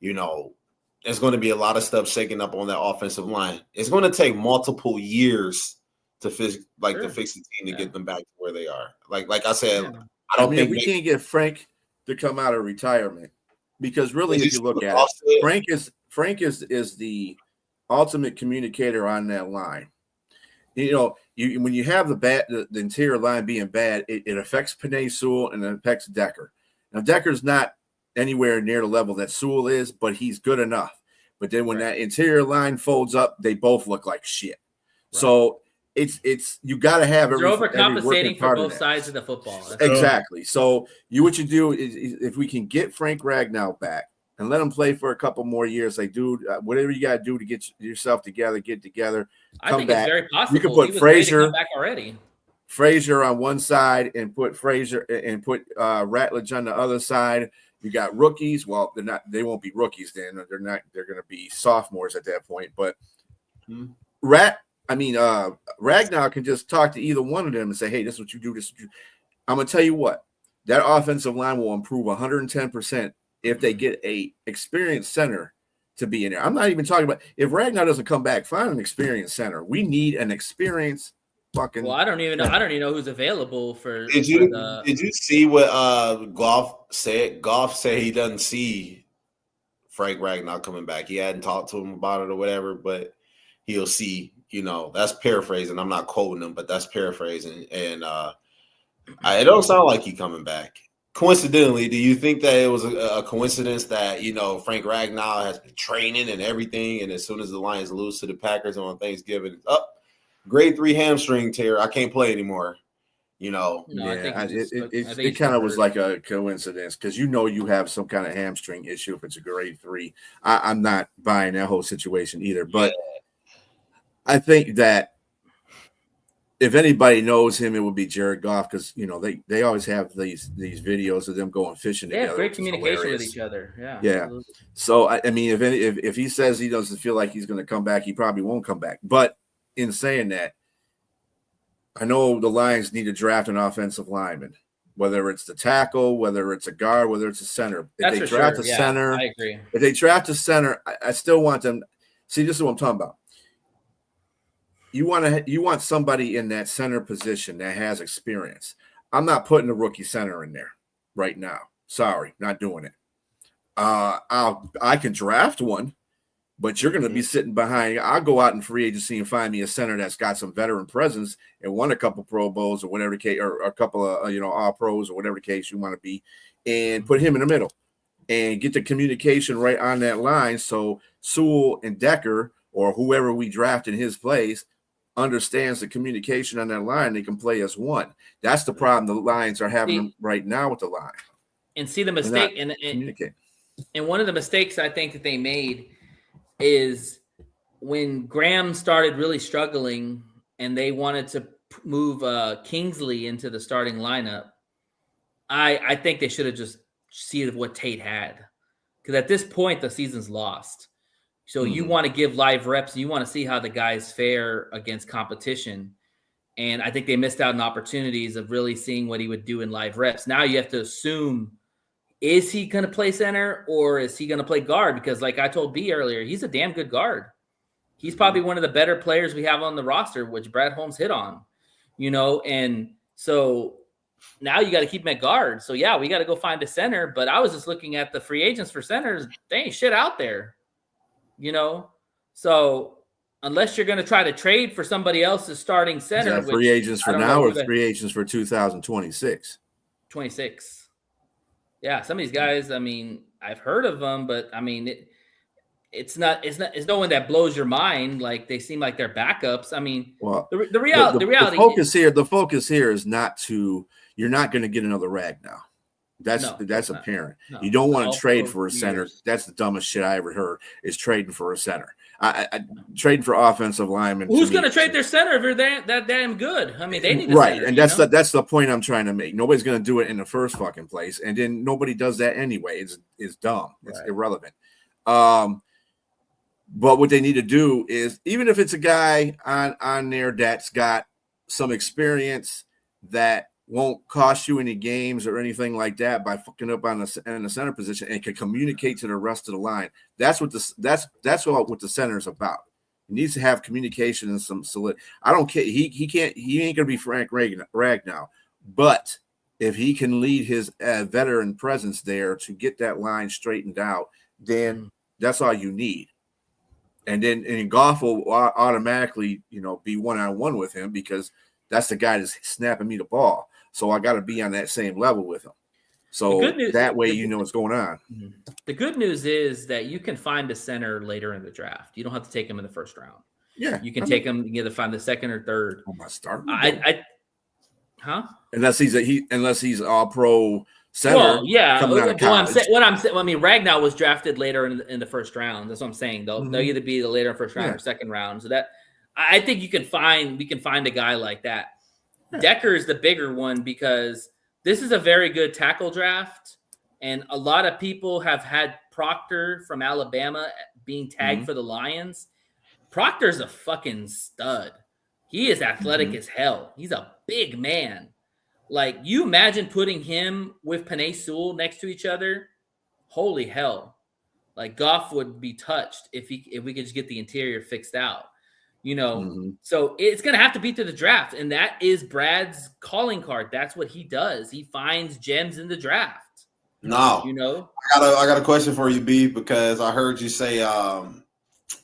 you know, there's going to be a lot of stuff shaking up on that offensive line. It's going to take multiple years to fix the team to get them back to where they are. Like I said, I don't think we can't get Frank to come out of retirement, because really, if you look at it, Frank is the ultimate communicator on that line. You know, when you have the interior line being bad, it affects Penei Sewell and it affects Decker. Now, Decker's not anywhere near the level that Sewell is, but he's good enough. But then when that interior line folds up, they both look like shit. Right. So it's you got to have they're overcompensating for both sides of the football. Exactly. So what you do is if we can get Frank Ragnow back and let him play for a couple more years, like, dude, whatever you got to do to get yourself together, get together. I think it's very possible. You could put Frazier back already. Frazier on one side and put Ratledge on the other side. You got rookies. Well, they won't be rookies then. They're going to be sophomores at that point. But Ragnow can just talk to either one of them and say, hey, this is what you do. This is what you. I'm going to tell you what, that offensive line will improve 110% if they get a experienced center to be in there. I'm not even talking about if Ragnow doesn't come back, find an experienced center. We need an experienced fucking. Well, I don't even know who's available for. Did you see what Goff said? Goff said he doesn't see Frank Ragnow coming back. He hadn't talked to him about it or whatever, but he'll see. That's paraphrasing. I'm not quoting him, but that's paraphrasing. And it don't sound like he coming back. Coincidentally, do you think that it was a coincidence that Frank Ragnow has been training and everything, and as soon as the Lions lose to the Packers on Thanksgiving, grade 3 hamstring tear, I can't play anymore. No, yeah, I think it kind of was like a coincidence because you have some kind of hamstring issue if it's a grade 3. I'm not buying that whole situation either, but I think that if anybody knows him, it would be Jared Goff because they always have these videos of them going fishing together. They have great communication with each other. Yeah. Absolutely. So I mean, if he says he doesn't feel like he's going to come back, he probably won't come back. But in saying that, I know the Lions need to draft an offensive lineman, whether it's the tackle, whether it's a guard, whether it's a center. If they draft a center, I agree. If they draft a center, I still want them. See, this is what I'm talking about. You want somebody in that center position that has experience. I'm not putting a rookie center in there right now. Sorry, not doing it. I can draft one, but you're going to be sitting behind. I'll go out in free agency and find me a center that's got some veteran presence and won a couple Pro Bowls or whatever the case, or a couple of All Pros or whatever the case you want to be, and put him in the middle and get the communication right on that line. So Sewell and Decker or whoever we draft in his place understands the communication on that line. They can play as one. That's the problem the Lions are having right now with the line. And see the mistake, and one of the mistakes I think that they made is when Graham started really struggling and they wanted to move Kingsley into the starting lineup. I think they should have just seen what Tate had, because at this point the season's lost. So you want to give live reps. You want to see how the guys fare against competition. And I think they missed out on opportunities of really seeing what he would do in live reps. Now you have to assume, is he going to play center or is he going to play guard? Because like I told B earlier, he's a damn good guard. He's probably one of the better players we have on the roster, which Brad Holmes hit on, and so now you got to keep him at guard. So yeah, we got to go find a center. But I was just looking at the free agents for centers. They ain't shit out there. So unless you're going to try to trade for somebody else's starting center, free agents for now or free agents for 2026? 26. Yeah, some of these guys, I mean, I've heard of them, but I mean, it's no one that blows your mind. Like they seem like they're backups. I mean, well, the reality. The focus here is you're not going to get another Ragnow. That's apparent. No, you don't want to trade for a center. That's the dumbest shit I ever heard, is trading for a center. I trading for offensive linemen. Who's going to trade their center if they're that damn good? I mean, they need a right, center, and that's the point I'm trying to make. Nobody's going to do it in the first fucking place, and then nobody does that anyway. It's dumb. It's irrelevant. But what they need to do is, even if it's a guy on there that's got some experience that won't cost you any games or anything like that by fucking up in the center position and can communicate to the rest of the line. That's what what the center is about. He needs to have communication and some solid. I don't care. He ain't gonna be Frank Ragnow, but if he can lead his veteran presence there to get that line straightened out, then that's all you need. And Goff will automatically, be one-on-one with him because that's the guy that's snapping me the ball. So I got to be on that same level with him. So that way, what's going on. The good news is that you can find a center later in the draft. You don't have to take him in the first round. Yeah. You can take him, you either find the second or third. Oh, my start. Unless he's all pro center. Well, yeah. Coming out of college. Ragnow was drafted later in the first round. That's what I'm saying. They'll either be the later first round or second round. So that I think we can find a guy like that. Yeah. Decker is the bigger one because this is a very good tackle draft, and a lot of people have had Proctor from Alabama being tagged for the Lions. Proctor's a fucking stud. He is athletic as hell. He's a big man. Like, you imagine putting him with Penei Sewell next to each other. Holy hell. Like, Goff would be touched if we could just get the interior fixed out. So it's going to have to be to the draft. And that is Brad's calling card. That's what he does. He finds gems in the draft. No, You know, I got a question for you, B, because I heard you say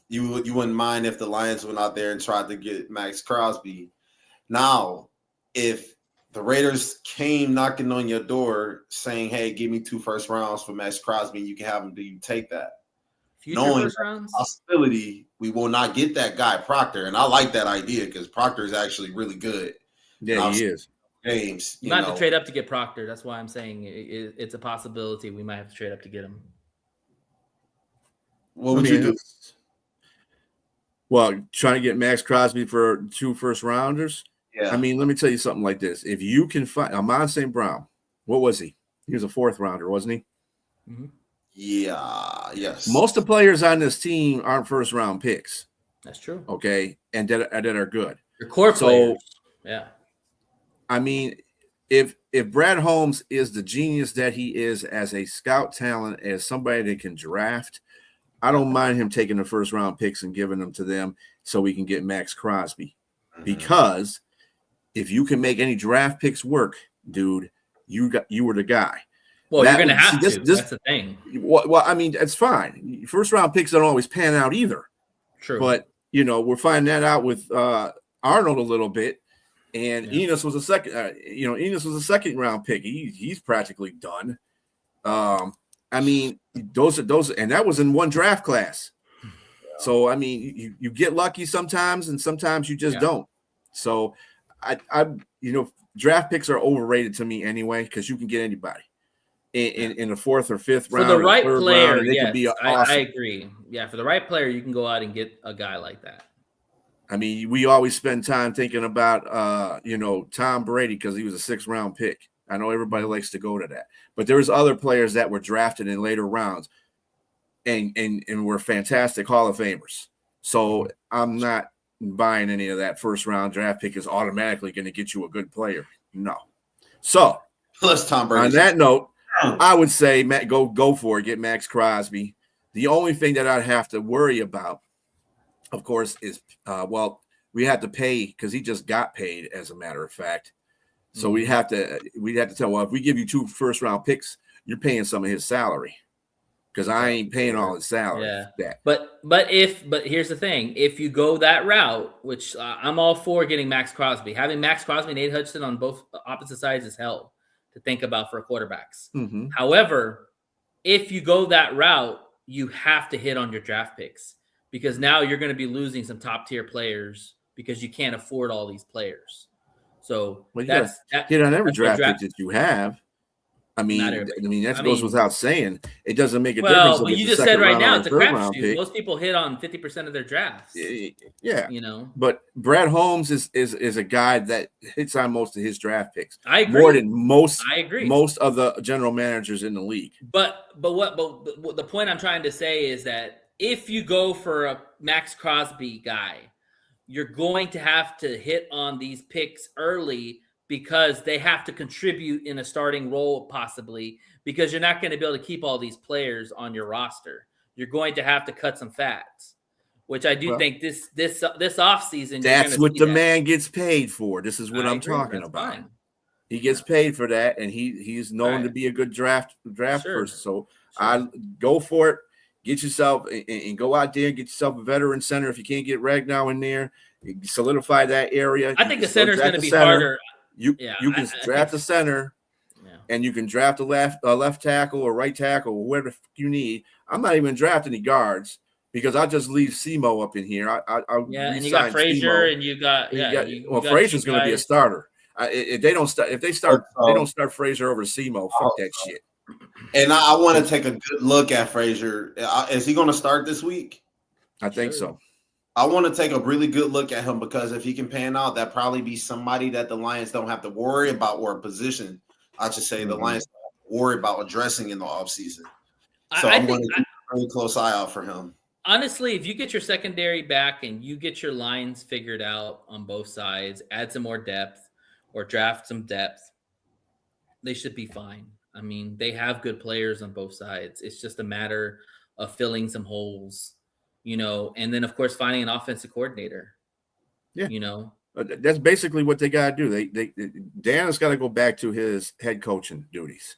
you wouldn't mind if the Lions went out there and tried to get Max Crosby. Now, if the Raiders came knocking on your door saying, "Hey, give me 2 first rounds for Max Crosby, and you can have him," do you take that? future Knowing first rounds. possibility, we will not get that guy Proctor, and I like that idea because Proctor is actually really good. Yeah, he is. James, You might have to trade up to get Proctor. That's why I'm saying it's a possibility. We might have to trade up to get him. what would you do? Well, trying to get Max Crosby for 2 first rounders. Yeah, I mean, let me tell you something like this. If you can find Amon St. Brown, what was he? He was a 4th rounder, wasn't he? Mm-hmm. yeah, yes. Most of the players on this team aren't first round picks. That's true. Okay, and that are good. Your core players. Yeah. I mean, if Brad Holmes is the genius that he is as a scout talent, as somebody that can draft, I don't mind him taking the first round picks and giving them to them so we can get Max Crosby. Because if you can make any draft picks work, dude, you were the guy. Well, you're going to have to. That's the thing. Well, I mean, it's fine. First round picks don't always pan out either. True. But we're finding that out with Arnold a little bit. And Enos was a second. Enos was a 2nd round pick. He's practically done. I mean, those, and that was in one draft class. Yeah. So I mean, you get lucky sometimes, and sometimes you just don't. So I draft picks are overrated to me anyway because you can get anybody in the 4th or 5th round. For the right player, round, yes, be awesome. I agree. Yeah, for the right player, you can go out and get a guy like that. I mean, we always spend time thinking about, Tom Brady because he was a 6th round pick. I know everybody likes to go to that, but there's other players that were drafted in later rounds and were fantastic Hall of Famers. So I'm not buying any of that first round draft pick is automatically going to get you a good player. No. So plus Tom Brady. On that note, I would say, Matt, go for it. Get Max Crosby. The only thing that I'd have to worry about, of course, is we have to pay because he just got paid, as a matter of fact. So we'd have to tell, well, if we give you 2 first round picks, you're paying some of his salary because I ain't paying all his salary. Yeah. But here's the thing: if you go that route, which I'm all for getting Max Crosby, having Max Crosby and Nate Hudson on both opposite sides is hell to think about for quarterbacks. Mm-hmm. However, if you go that route, you have to hit on your draft picks. Because now you're going to be losing some top tier players because you can't afford all these players. So hit on every draft pick that you have. I mean, that goes without saying. It doesn't make a difference. Well, you just said right now it's a crapshoot. Most people hit on 50% of their drafts. Yeah, But Brad Holmes is a guy that hits on most of his draft picks. I agree. More than most. I agree. Most of the general managers in the league. But the point I'm trying to say is that if you go for a Max Crosby guy, you're going to have to hit on these picks early because they have to contribute in a starting role possibly because you're not going to be able to keep all these players on your roster. You're going to have to cut some fats, which I do think this offseason. That's what the man gets paid for. This is what I'm talking about. Fine. He gets paid for that, and he's known to be a good draft person. So I go for it. Get yourself and go out there and get yourself a veteran center. If you can't get Ragnow in there, solidify that area. I think the center is going to be harder. You can draft a center, and you can draft a left tackle or right tackle or whatever you need. I'm not even drafting any guards because I'll just leave Semo up in here. And you got Frazier, and you got Frazier's going to be a starter. If they don't start Frazier over Semo. Fuck that shit. And I want to take a good look at Frazier. Is he going to start this week? I think so. I want to take a really good look at him because if he can pan out, that'd probably be somebody that the Lions don't have to worry about, or a position, I should say, the Lions don't have to worry about addressing in the offseason. So I'm going to keep a really close eye out for him. Honestly, if you get your secondary back and you get your lines figured out on both sides, add some more depth or draft some depth, they should be fine. I mean, they have good players on both sides. It's just a matter of filling some holes, and then, of course, finding an offensive coordinator. Yeah. That's basically what they got to do. Dan has got to go back to his head coaching duties.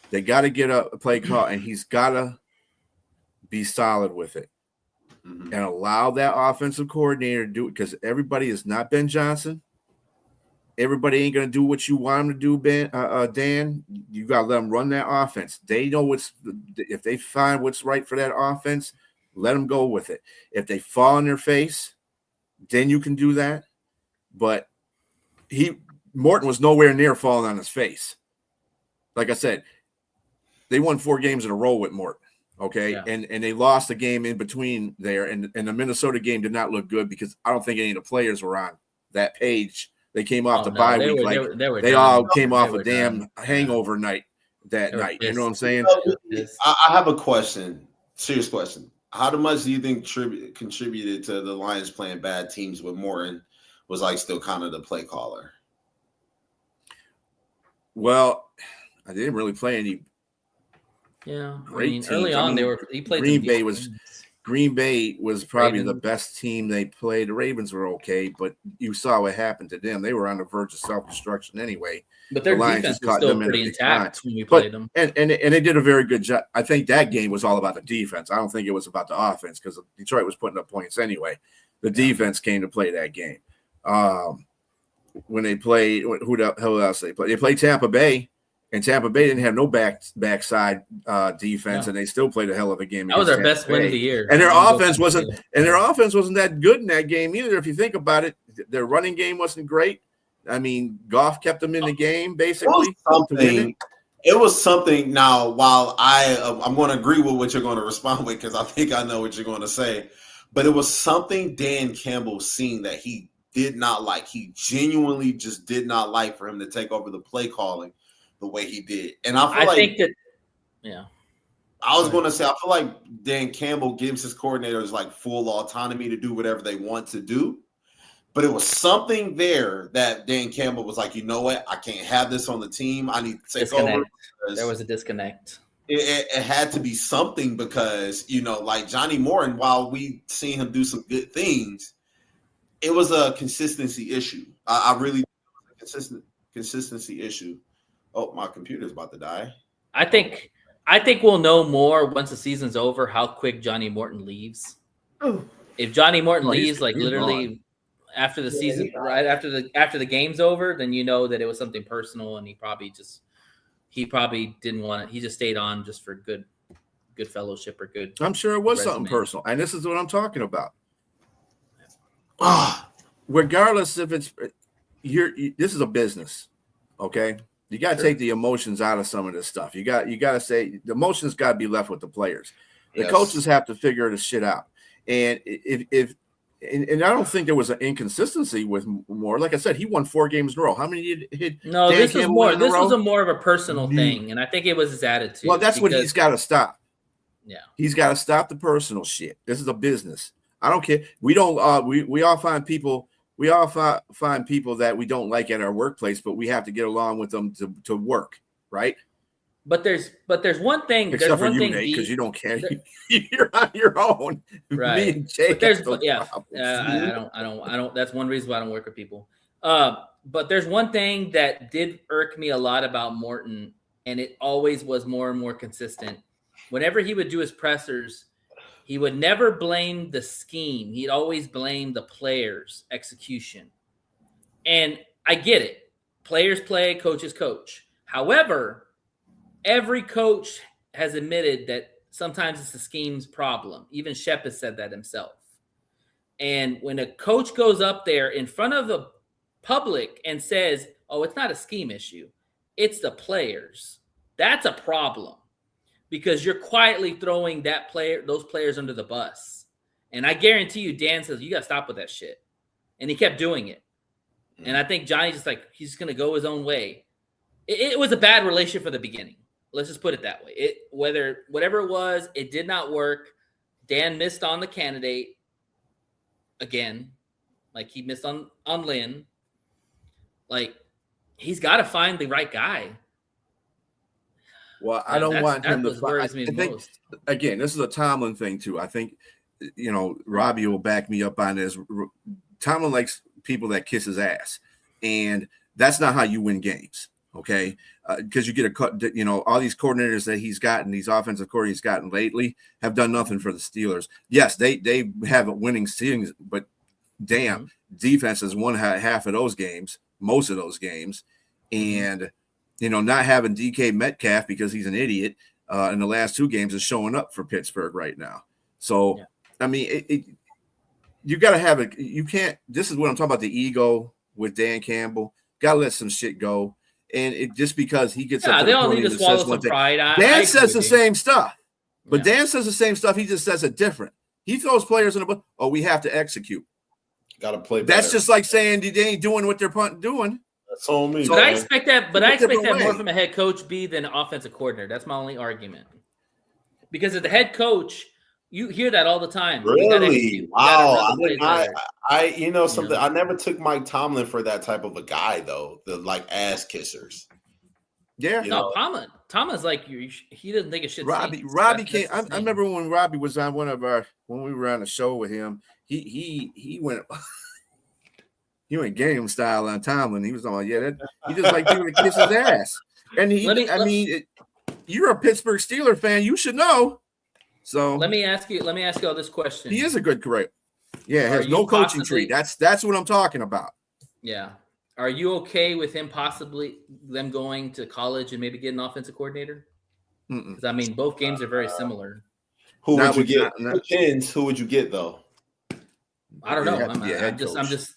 They got to get a play call, and he's got to be solid with it and allow that offensive coordinator to do it, because everybody is not Ben Johnson. Everybody ain't going to do what you want them to do, Dan. You got to let them run that offense. They know if they find what's right for that offense, let them go with it. If they fall on their face, then you can do that. But Morton was nowhere near falling on his face. Like I said, they won 4 games in a row with Morton. Okay. Yeah. And they lost a game in between there. And the Minnesota game did not look good because I don't think any of the players were on that page. They came off the bye week. They all came off a damn hangover night that night. You know what I'm saying? I have a question. Serious question. How much do you think contributed to the Lions playing bad teams when Morton was like still kind of the play caller? Well, I didn't really play any. Yeah, great teams. Early on he played. Green Bay was probably the best team they played. The Ravens were okay, but you saw what happened to them. They were on the verge of self-destruction anyway. But their defense was still pretty intact when we played them. And they did a very good job. I think that game was all about the defense. I don't think it was about the offense because Detroit was putting up points anyway. The defense came to play that game. When they played, who the hell else they played? They played Tampa Bay. And Tampa Bay didn't have no backside defense, and they still played a hell of a game. That was their best win of the year. And their offense wasn't that good in that game either. If you think about it, their running game wasn't great. I mean, Goff kept them in the game basically. It was something. Now, while I'm going to agree with what you're going to respond with because I think I know what you're going to say, but it was something Dan Campbell seen that he did not like. He genuinely just did not like for him to take over the play calling the way he did. And I think that, I was going to say, I feel like Dan Campbell gives his coordinators like full autonomy to do whatever they want to do. But it was something there that Dan Campbell was like, you know what? I can't have this on the team. I need to take over. There was a disconnect. It had to be something because, like Johnny Morton, while we seen him do some good things, it was a consistency issue. I really consistency issue. Oh, my computer's about to die. I think we'll know more once the season's over how quick Johnny Morton leaves. Oh. If Johnny Morton leaves literally after the season, right after the game's over, then you know that it was something personal and he probably didn't want it. He just stayed on just for good fellowship or good. I'm sure it was something personal. And this is what I'm talking about. Regardless if it's this is a business, okay? You got to take the emotions out of some of this stuff. You got to say the emotions got to be left with the players. The coaches have to figure this shit out. And and I don't think there was an inconsistency with Moore. Like I said, he won 4 games in a row. How many did hit? No, this was more. This was a more of a personal thing, and I think it was his attitude. Well, that's what he's got to stop. Yeah, he's got to stop the personal shit. This is a business. I don't care. We don't. We all find people. We all find people that we don't like at our workplace, but we have to get along with them to work, right? But there's one thing. Except for you, Nate, because you don't care. You're on your own, right? Me and Jake. I don't. That's one reason why I don't work with people. But there's one thing that did irk me a lot about Morton, and it always was more and more consistent. Whenever he would do his pressers, he would never blame the scheme. He'd always blame the players' execution. And I get it. Players play, coaches coach. However, every coach has admitted that sometimes it's the scheme's problem. Even Shep has said that himself. And when a coach goes up there in front of the public and says, oh, it's not a scheme issue, it's the players, that's a problem. Because you're quietly throwing those players under the bus. And I guarantee you, Dan says, you got to stop with that shit. And he kept doing it. And I think Johnny he's just going to go his own way. It was a bad relationship from the beginning. Let's just put it that way. Whatever it was, it did not work. Dan missed on the candidate again. Like he missed on Lynn. Like he's got to find the right guy. Well, I don't want him to find. I think, again, this is a Tomlin thing too. I think, Robbie will back me up on this. Tomlin likes people that kiss his ass, and that's not how you win games. Okay, because you get all these coordinators that he's gotten, these offensive coordinators he's gotten lately have done nothing for the Steelers. Yes, they haven't winning seasons, but damn, defense has won half of those games, most of those games, and not having DK Metcalf because he's an idiot in the last 2 games is showing up for Pittsburgh right now. So I mean, you got to have it. You can't. This is what I'm talking about. The ego with Dan Campbell. Got to let some shit go. And it just because he gets up to they the all point need to and swallow says one some thing. pride. Dan says the same stuff, but Yeah. Dan says the same stuff. He just says it different. He throws players in the book. Oh, we have to execute. Got to play. That's better. just like saying they ain't doing what they're doing. That's on me. But I man. expect that. But I expect that Different more way. from a head coach B than an offensive coordinator. That's my only argument. Because as the head coach, you hear that all the time. You gotta Really? execute. You Wow. gotta run the plays better. Something. I never took Mike Tomlin for that type of a guy, though. The ass kissers. Yeah. You No, know? Thomas like he doesn't think it shit. Robbie stinks. came. That's I remember when Robbie was on when we were on a show with him. He went. He went game style on Tomlin. He was on, he just like people to kiss his ass. And you're a Pittsburgh Steeler fan, you should know. So Let me ask you all this question. he is a good career. Yeah, has Are no you coaching possibly- tree. That's what I'm talking about. Yeah. Are you okay with him possibly them going to college and maybe getting an offensive coordinator? Mm-mm. Because I mean, both games are very similar. Who Not would you with- get? not- Depends. Who would you get though? I don't know. You have to be a head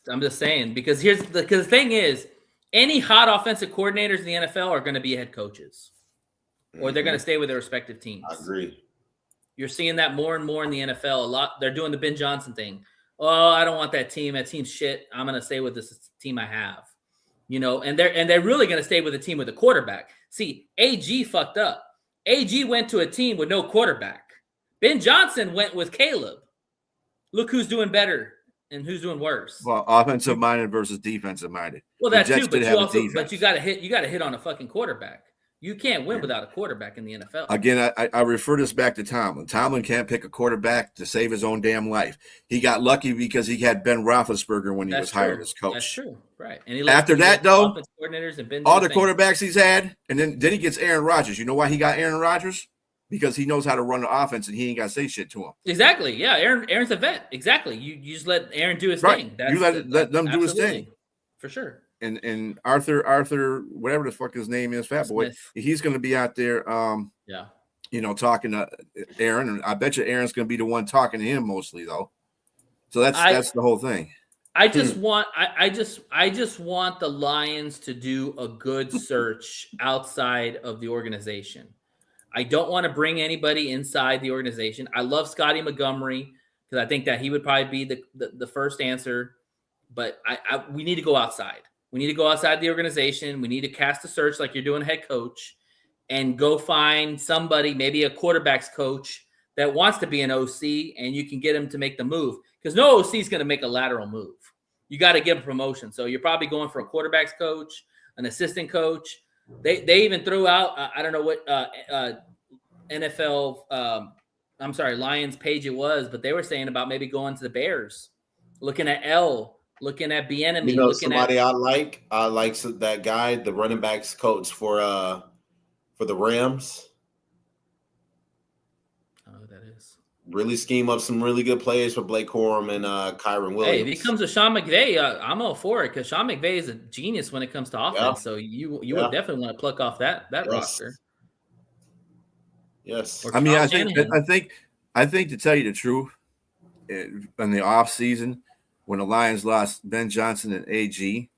I'm just saying because the thing is, any hot offensive coordinators in the NFL are going to be head coaches, or they're going to stay with their respective teams. I agree. You're seeing that more and more in the NFL. A lot. They're doing the Ben Johnson thing. Oh, I don't want that team. That team's shit. I'm going to stay with this team I have. And they're really going to stay with a team with a quarterback. See, AG fucked up. AG went to a team with no quarterback. Ben Johnson went with Caleb. Look who's doing better and who's doing worse. Well, offensive minded versus defensive minded. Well, that The Jets too, but did you have a also defense. you got to hit on a fucking quarterback. You can't win without a quarterback in the NFL. Again, I refer this back to Tomlin. Tomlin can't pick a quarterback to save his own damn life. He got lucky because he had Ben Roethlisberger when he was hired as coach. That's true, right? And After that, though, offensive coordinators and Ben all the Johnson. quarterbacks he's had, and then he gets Aaron Rodgers. You know why he got Aaron Rodgers? Because he knows how to run the offense, and he ain't got to say shit to him. Exactly. Yeah, Aaron's a vet. Exactly. You just let Aaron do his Right. thing. You let them do his thing. For sure. And Arthur, whatever the fuck his name is, Fat Boy, Smith. he's going to be out there, talking to Aaron, and I bet you Aaron's going to be the one talking to him mostly, though. So that's the whole thing. I just want the Lions to do a good search outside of the organization. I don't want to bring anybody inside the organization. I love Scotty Montgomery because I think that he would probably be the first answer. But we need to go outside. We need to go outside the organization. We need to cast a search like you're doing head coach and go find somebody, maybe a quarterback's coach that wants to be an OC, and you can get him to make the move. Because no OC is going to make a lateral move. You got to give a promotion. So you're probably going for a quarterback's coach, an assistant coach. They even threw out, I don't know what NFL, Lions page it was, but they were saying about maybe going to the Bears, looking at looking at Bieniemy. Somebody I like that guy, the running backs coach for the Rams. Oh, that is. Really scheme up some really good plays for Blake Corum and Kyron Williams. Hey, if he comes with Sean McVay, I'm all for it because Sean McVay is a genius when it comes to offense. Yeah. So you would definitely want to pluck off that roster. Yes. Or I mean, Kyle I think Shanahan. I think to tell you the truth, in the off season when the Lions lost Ben Johnson and AG,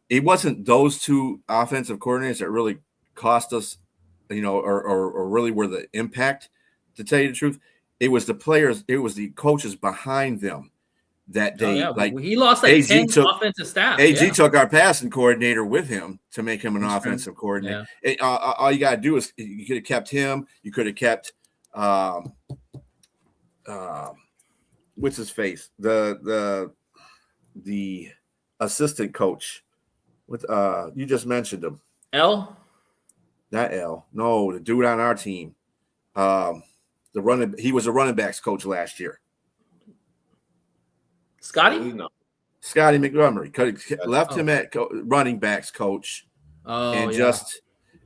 it wasn't those two offensive coordinators that really cost us, or really were the impact. To tell you the truth, it was the players, it was the coaches behind them that they he lost like 10 offensive staff. AG took our passing coordinator with him to make him an offensive coordinator. All you got to do is you could have kept him. You could have kept what's his face? The assistant coach. With you just mentioned him. L? Not L. No, the dude on our team. He was a running backs coach last year. Scotty? Scotty Montgomery could have left him at running backs coach. Oh, and yeah.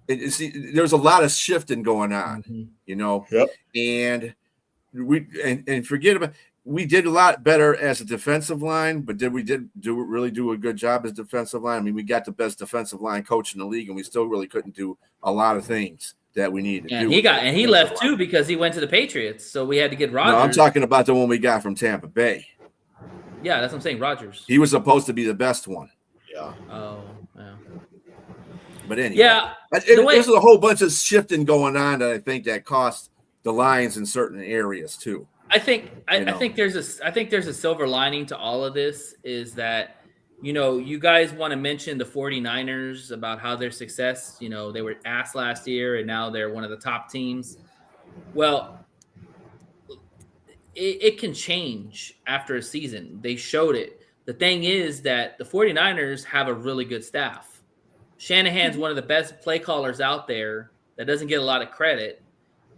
there's a lot of shifting going on, Mhm. you know, Yep. and and forget about. We did a lot better as a defensive line, but really do a good job as defensive line? I mean, we got the best defensive line coach in the league, and we still really couldn't do a lot of things that we needed to And do. he left too because he went to the Patriots. So we had to get Rodgers. No, I'm talking about the one we got from Tampa Bay. Yeah, that's what I'm saying. Rodgers. He was supposed to be the best one. Yeah. Oh, yeah. But anyway, Yeah. There's a whole bunch of shifting going on that I think that cost the Lions in certain areas too. I think there's a silver lining to all of this is that, you guys want to mention the 49ers about how their success, they were ass last year and now they're one of the top teams. Well, it can change after a season. They showed it. The thing is that the 49ers have a really good staff. Shanahan's one of the best play callers out there that doesn't get a lot of credit.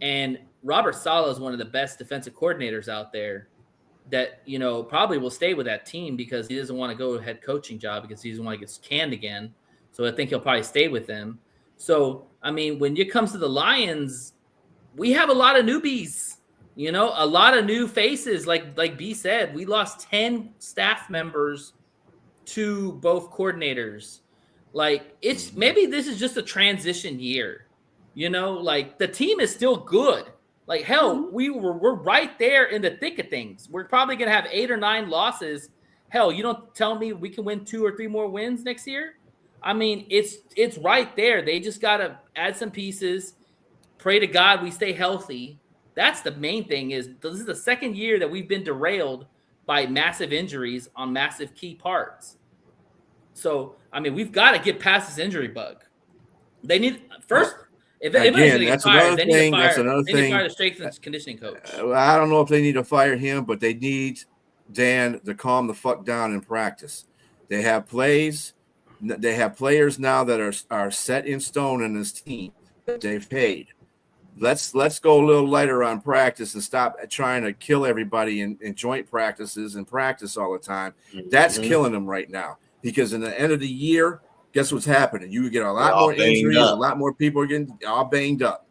And Robert Saleh is one of the best defensive coordinators out there that, probably will stay with that team because he doesn't want to go to a head coaching job because he doesn't want to get canned again. So I think he'll probably stay with them. So, I mean, when it comes to the Lions, we have a lot of newbies, a lot of new faces. Like B said, we lost 10 staff members to both coordinators. Like, maybe this is just a transition year. Like the team is still good. Like, hell, we're right there in the thick of things. We're probably going to have 8 or 9 losses. Hell, you don't tell me we can win 2 or 3 more wins next year. I mean, it's right there. They just got to add some pieces. Pray to God we stay healthy. That's the main thing. Is this is the second year that we've been derailed by massive injuries on massive key parts. So, I mean, we've got to get past this injury bug. They need first. If Again, fired, they need to fire fire the strength and conditioning coach. I don't know if they need to fire him, but they need Dan to calm the fuck down in practice. They have plays. They have players now that are set in stone in this team that they've paid. Let's go a little lighter on practice and stop trying to kill everybody in joint practices and practice all the time. That's killing them right now because in the end of the year, guess what's happening? You get a lot more injuries. A lot more people are getting all banged up.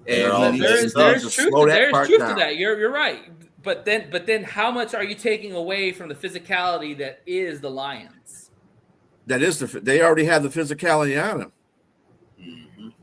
And there's truth to that. You're right. But then how much are you taking away from the physicality that is the Lions? That is they already have the physicality on them.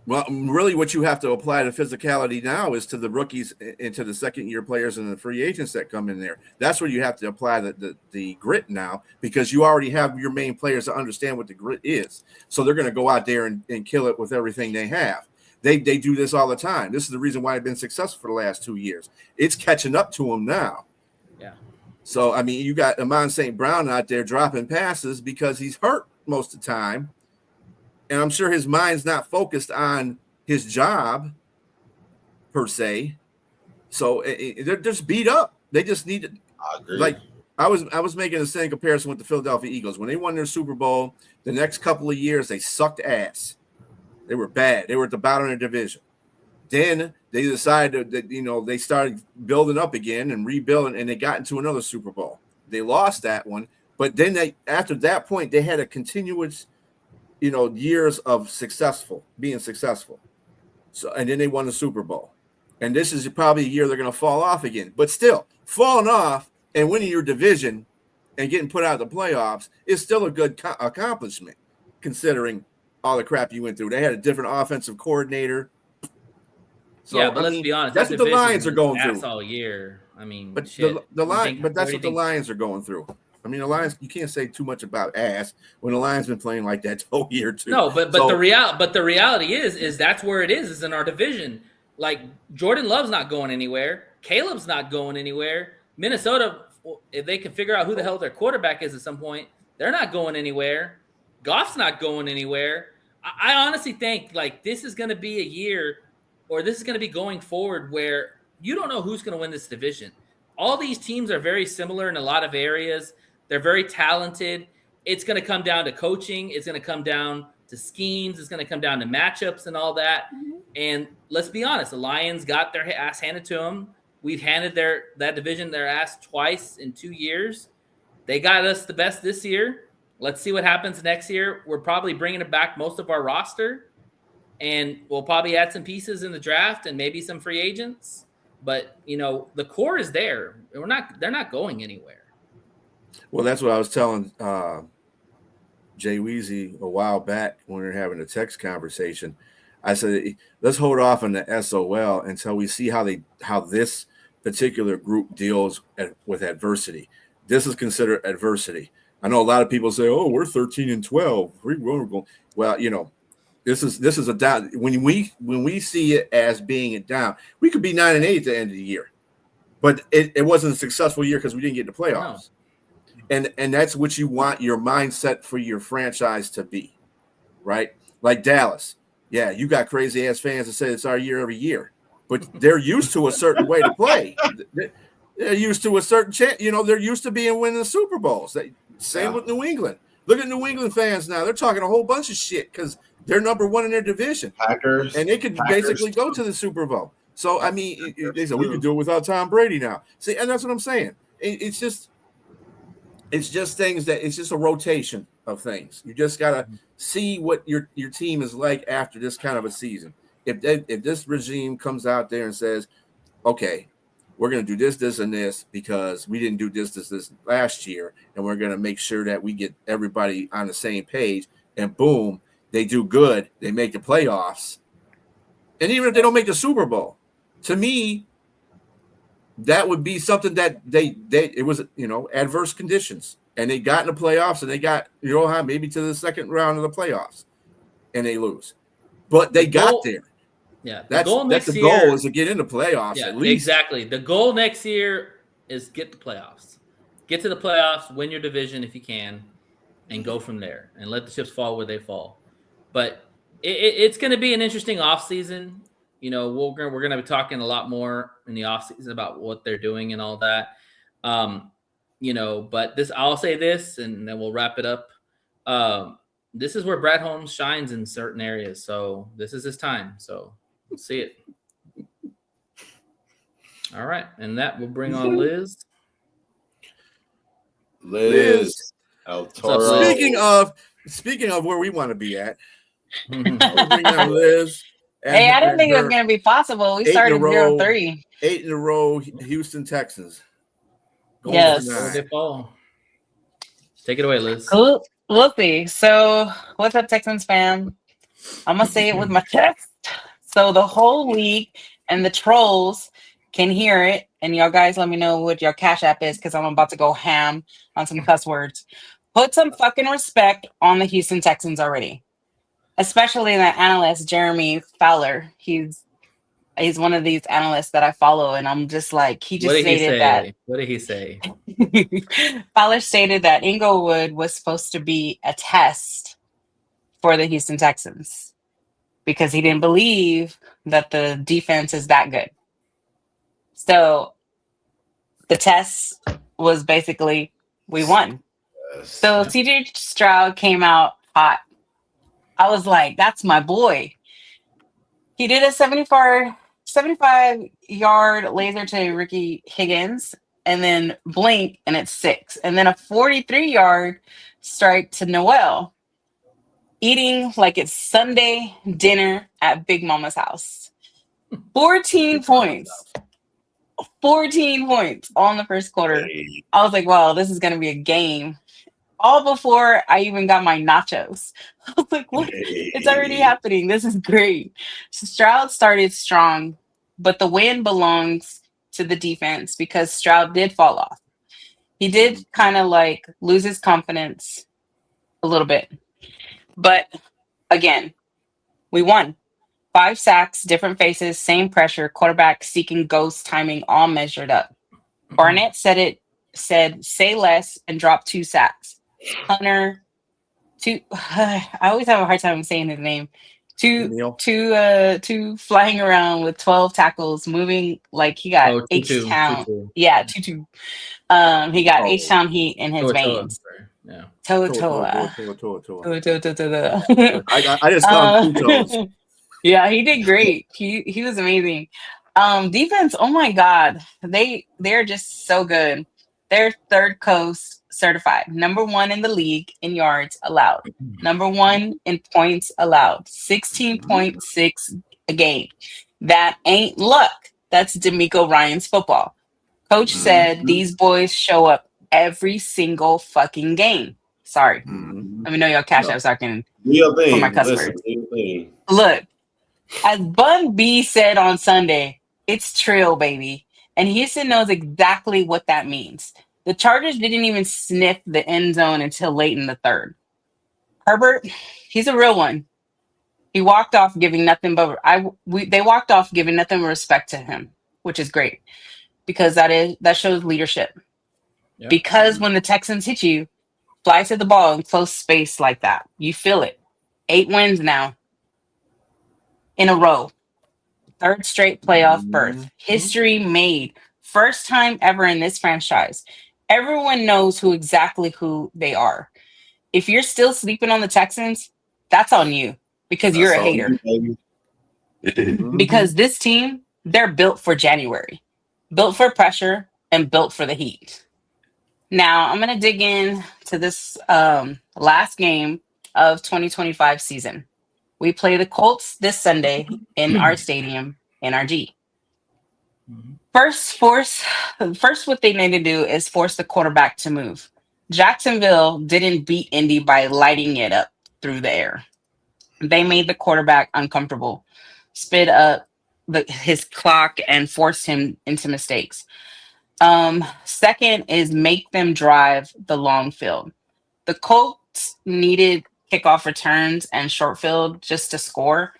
Well, really, what you have to apply the physicality now is to the rookies and to the second-year players and the free agents that come in there. That's where you have to apply the grit now because you already have your main players that understand what the grit is. So they're going to go out there and kill it with everything they have. They do this all the time. This is the reason why they've been successful for the last 2 years. It's catching up to them now. Yeah. So, I mean, you got Amon St. Brown out there dropping passes because he's hurt most of the time. And I'm sure his mind's not focused on his job per se. So they're just beat up. They just need to. I agree. Like I was making the same comparison with the Philadelphia Eagles. When they won their Super Bowl, the next couple of years, they sucked ass. They were bad. They were at the bottom of their division. Then they decided that, they started building up again and rebuilding, and they got into another Super Bowl. They lost that one. But then after that point, they had a continuous years of being successful. So, and then they won the Super Bowl. And this is probably a year they're going to fall off again. But still, falling off and winning your division and getting put out of the playoffs is still a good accomplishment, considering all the crap you went through. They had a different offensive coordinator. So, yeah, but let's be honest. That's what the Lions are going through all year. I mean, but shit. but that's what the Lions are going through. I mean, the Lions, you can't say too much about ass when the Lions been playing like that the whole year too. No, but the reality is that's where it is in our division. Like Jordan Love's not going anywhere. Caleb's not going anywhere. Minnesota, if they can figure out who the hell their quarterback is at some point, they're not going anywhere. Goff's not going anywhere. I honestly think like this is going to be a year, or this is going to be going forward where you don't know who's going to win this division. All these teams are very similar in a lot of areas. They're very talented. It's going to come down to coaching. It's going to come down to schemes. It's going to come down to matchups and all that. And let's be honest, the Lions got their ass handed to them. We've handed that division their ass twice in 2 years. They got us the best this year. let's see what happens next year. We're probably bringing back most of our roster, and we'll probably add some pieces in the draft and maybe some free agents. But the core is there. They're not going anywhere. Well, that's what I was telling Jay Weezy a while back when we were having a text conversation. I said, let's hold off on the SOL until we see how this particular group deals with adversity. This is considered adversity. I know a lot of people say, "Oh, we're 13-12. We're going." Well, this is a down. When we see it as being a down, we could be 9-8 at the end of the year, but it wasn't a successful year because we didn't get the playoffs. No. And that's what you want your mindset for your franchise to be, right? Like Dallas. Yeah, you got crazy ass fans that say it's our year every year, but they're used to a certain way to play. They're used to a certain chance. They're used to winning the Super Bowls. Same with New England. Look at New England fans now. They're talking a whole bunch of shit because they're number one in their division. Packers. And they could basically go to the Super Bowl. So, I mean, they said we could do it without Tom Brady now. See, and that's what I'm saying. It's just things it's just a rotation of things. You just got to see what your team is like after this kind of a season. If this regime comes out there and says, okay, we're going to do this, and this because we didn't do this last year, and we're going to make sure that we get everybody on the same page, and boom, they do good. They make the playoffs. And even if they don't make the Super Bowl, to me, that would be something that it was, adverse conditions. And they got in the playoffs, and they got, maybe to the second round of the playoffs, and they lose. But they got there. Yeah, the goal is to get into playoffs at least. Exactly. The goal next year is get the playoffs. Get to the playoffs, win your division if you can, and go from there. And let the chips fall where they fall. But it's going to be an interesting offseason. We're going to be talking a lot more in the offseason about what they're doing and all that. But I'll say this, and then we'll wrap it up. This is where Brad Holmes shines in certain areas. So this is his time. So we'll see it. All right. And that will bring on Liz. Liz. El Toro. Speaking of where we want to be at. Bring on Liz. Hey, I didn't think it was going to be possible. We started 0-3. 8 in a row, Houston Texans. Yes. Take it away, Liz. We'll see. So, what's up, Texans fam? I'm going to say it with my chest. So, the whole league and the trolls can hear it. And y'all guys, let me know what your Cash App is because I'm about to go ham on some cuss words. Put some fucking respect on the Houston Texans already. Especially the analyst, Jeremy Fowler. He's one of these analysts that I follow, and I'm just like, he just stated that. What did he say? Fowler stated that Inglewood was supposed to be a test for the Houston Texans because he didn't believe that the defense is that good. So the test was basically, we won. So CJ Stroud came out hot. I was like, that's my boy. He did a 75-yard laser to Ricky Higgins and then blink, and it's 6. And then a 43-yard strike to Noel, eating like it's Sunday dinner at Big Mama's house. 14 points. 14 points all in the first quarter. I was like, wow, this is going to be a game. All before I even got my nachos. I was like, what? It's already happening. This is great. Stroud started strong, but the win belongs to the defense because Stroud did fall off. He did kind of like lose his confidence a little bit. But again, we won. 5 sacks, different faces, same pressure, quarterback seeking ghost timing, all measured up. Barnett said, say less and drop 2 sacks. Hunter, I always have a hard time saying his name. Two flying around with 12 tackles, moving like he got H-Town. Yeah, 2-2. He got H-Town heat in his veins. Yeah. Toa. I just call him 2 toes. Yeah, he did great. He was amazing. Defense, oh my God. They're just so good. They're third coast certified. Number 1 in the league in yards allowed. Number 1 in points allowed. 16.6 a game. That ain't luck. That's D'Amico Ryan's football. Coach said these boys show up every single fucking game. Sorry. Let me know y'all cash out so I can Real thing. for my customers. Listen, real thing. Look, as Bun B said on Sunday, it's trill, baby. And Houston knows exactly what that means. The Chargers didn't even sniff the end zone until late in the third. Herbert, he's a real one. He walked off giving nothing but they walked off giving nothing but respect to him, which is great because that shows leadership. Yeah. Because when the Texans hit you, fly to the ball in close space like that. You feel it. 8 wins now in a row. 3rd straight playoff berth. History made. First time ever in this franchise. Everyone knows exactly who they are. If you're still sleeping on the Texans, that's on you because you're a hater. Because this team, they're built for January. Built for pressure and built for the heat. Now, I'm going to dig in to this last game of 2025 season. We play the Colts this Sunday in our stadium, NRG. First, what they need to do is force the quarterback to move. Jacksonville didn't beat Indy by lighting it up through the air. They made the quarterback uncomfortable, sped up his clock, and forced him into mistakes. Second is make them drive the long field. The Colts needed kickoff returns and short field just to score.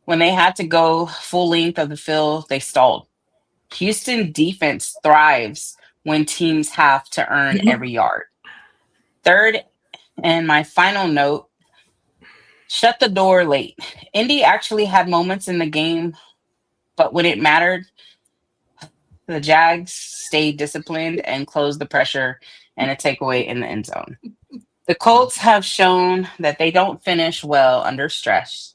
When they had to go full length of the field, they stalled. Houston defense thrives when teams have to earn every yard. Third, and my final note, shut the door late. Indy actually had moments in the game, but when it mattered, the Jags stayed disciplined and closed the pressure and a takeaway in the end zone. The Colts have shown that they don't finish well under stress.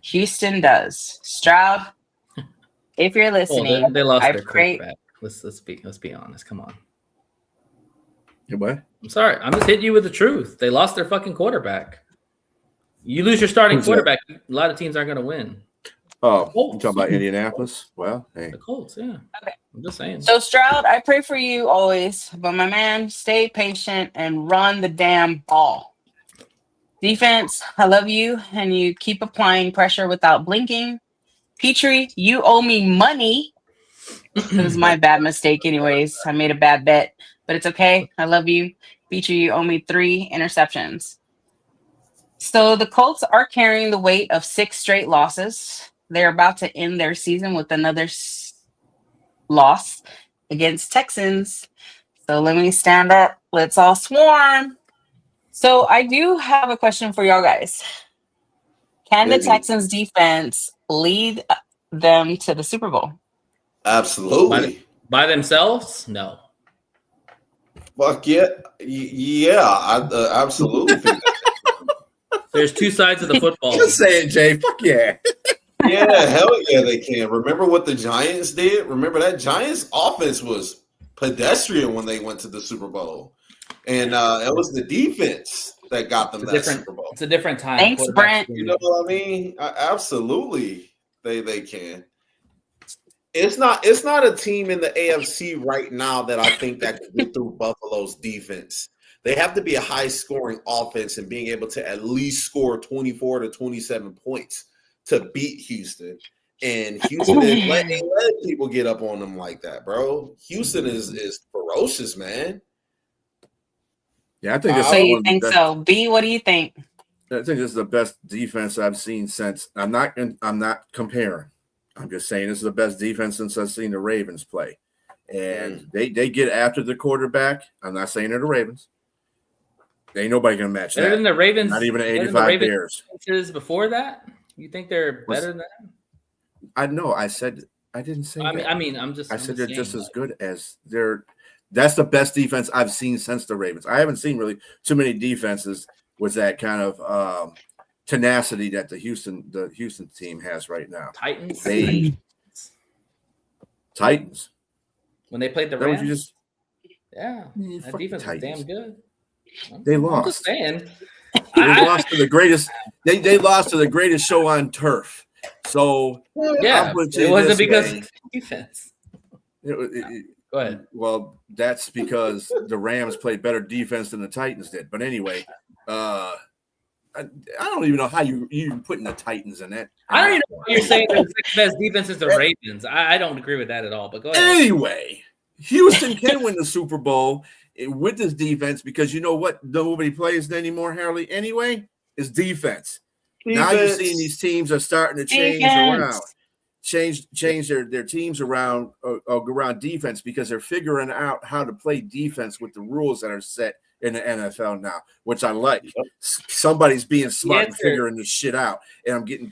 Houston does. Stroud, if you're listening, they lost I their pray. quarterback. Let's be honest. Come on. What? I'm sorry. I'm just hitting you with the truth. They lost their fucking quarterback. You lose your starting quarterback, a lot of teams aren't going to win. Oh, you talking about Indianapolis? Well, hey. The Colts, yeah. Okay. I'm just saying. So Stroud, I pray for you always, but my man, stay patient and run the damn ball. Defense, I love you, and you keep applying pressure without blinking. Petrie, you owe me money. It was my bad mistake anyways. I made a bad bet, but it's okay. I love you. Petrie, you owe me 3 interceptions. So the Colts are carrying the weight of 6 straight losses. They're about to end their season with another loss against Texans. So let me stand up. Let's all swarm. So I do have a question for y'all guys. Can the Texans defense lead them to the Super Bowl? Absolutely. By themselves? No. Fuck yeah. Yeah, I absolutely think that. There's 2 sides of the football. Just say it, Jay. Fuck yeah. Yeah, hell yeah, they can. Remember what the Giants did? Remember that Giants offense was pedestrian when they went to the Super Bowl. And it was the defense that got them that Super Bowl. It's a different time. Thanks, Brent. You know what I mean? Absolutely, they can. It's not a team in the AFC right now that I think that can get through Buffalo's defense. They have to be a high-scoring offense and being able to at least score 24 to 27 points to beat Houston. And Houston ain't letting people get up on them like that, bro. Houston is ferocious, man. Yeah, I think this So you think so? B, what do you think? I think this is the best defense I've seen since. I'm not comparing. I'm just saying this is the best defense since I've seen the Ravens play. And they get after the quarterback. I'm not saying they're the Ravens. Ain't nobody gonna match Better that. than the Ravens. Not even an 85 Bears. Before that, you think they're better than that? I know. I didn't say. I that. mean, I'm just. I said they're just as good as they're. That's the best defense I've seen since the Ravens. I haven't seen really too many defenses with that kind of tenacity that the Houston team has right now. Titans. When they played the Rams, that defense was damn good. They I'm lost. just saying. They lost to the greatest. They lost to the greatest show on turf. So Yeah, it wasn't because of defense. Go ahead. Well, that's because the Rams played better defense than the Titans did. But anyway, I don't even know how you putting the Titans in that. I don't even know what you're saying. The best defense is the Ravens. I don't agree with that at all. But go ahead. Anyway, Houston can win the Super Bowl with this defense because you know what? Nobody plays anymore, Harley. Anyway, is defense. Now you're seeing these teams are starting to change around. Change their teams around defense because they're figuring out how to play defense with the rules that are set in the NFL now, which I like. Somebody's being smart and figuring this shit out, and I'm getting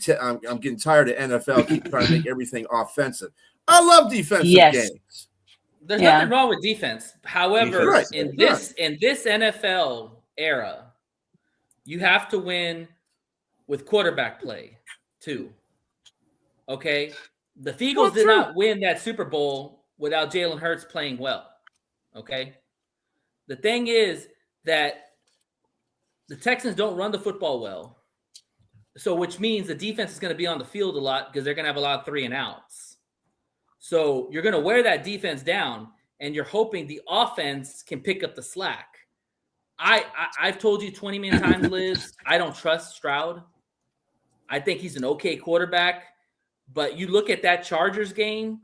tired of NFL keep trying to make everything offensive. I love defensive games. There's nothing wrong with defense. However, in this NFL era, you have to win with quarterback play too. Okay, the Eagles did not win that Super Bowl without Jalen Hurts playing well. Okay, the thing is that the Texans don't run the football well, so which means the defense is going to be on the field a lot because they're going to have a lot of 3-and-outs. So you're going to wear that defense down, and you're hoping the offense can pick up the slack. I've told you 20 million times, Liz, I don't trust Stroud. I think he's an okay quarterback. But you look at that Chargers game,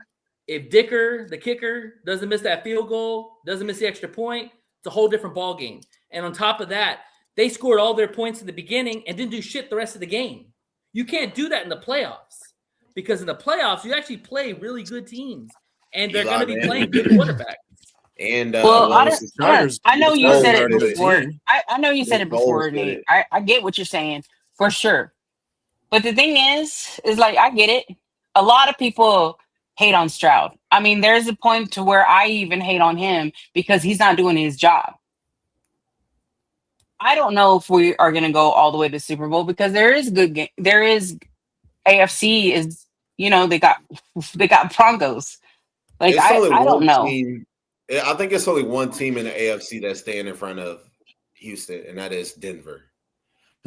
if Dicker, the kicker, doesn't miss that field goal, doesn't miss the extra point, it's a whole different ball game. And on top of that, they scored all their points in the beginning and didn't do shit the rest of the game. You can't do that in the playoffs because in the playoffs, you actually play really good teams, and they're going to be playing good quarterbacks. And I know you said it before. I know you said it before, Nate. I get what you're saying for sure. But the thing is like, I get it. A lot of people hate on Stroud. I mean, there's a point to where I even hate on him because he's not doing his job. I don't know if we are going to go all the way to Super Bowl because there is good game. There is AFC is, they got Broncos. Like, I don't know. I think it's only one team in the AFC that's staying in front of Houston, and that is Denver.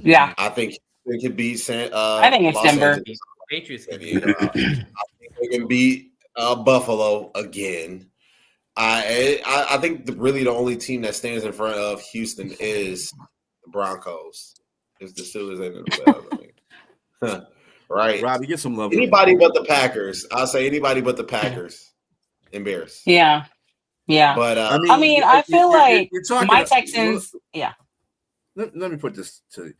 Yeah. I think they can beat I think it's Denver. Patriots. I think they can beat Buffalo again. I think really the only team that stands in front of Houston is the Broncos. It's the Steelers in the playoffs. Right. Robbie, get some love. Anybody but the Packers. I'll say anybody but the Packers. Embarrassed. Yeah. Yeah. But I feel like my Texans. Yeah. Let me put this to you.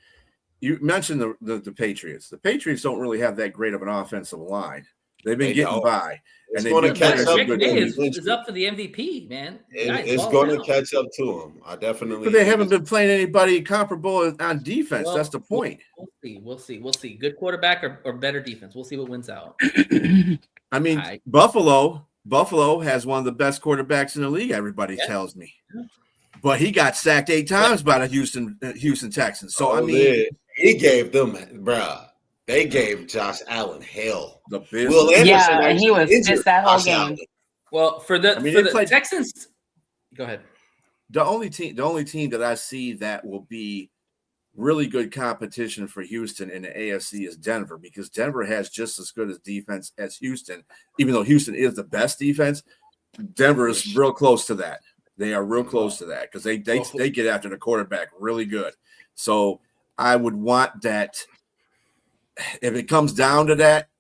You mentioned the Patriots. The Patriots don't really have that great of an offensive line. They've been getting by. It's going to catch up. It's up for the MVP, man. It's going to catch up to them. I definitely. But they haven't been playing anybody comparable on defense. That's the point. We'll see. Good quarterback or better defense. We'll see what wins out. I mean, Buffalo has one of the best quarterbacks in the league. Everybody tells me, but he got sacked 8 times by the Houston Texans. So he gave them, bruh. They gave Josh Allen hell. The business. And he was just that whole game. Well, for the Texans, go ahead. The only team that I see that will be really good competition for Houston in the AFC is Denver, because Denver has just as good as defense as Houston. Even though Houston is the best defense, Denver is real close to that. They are real close to that because they get after the quarterback really good. So I would want that. If it comes down to that,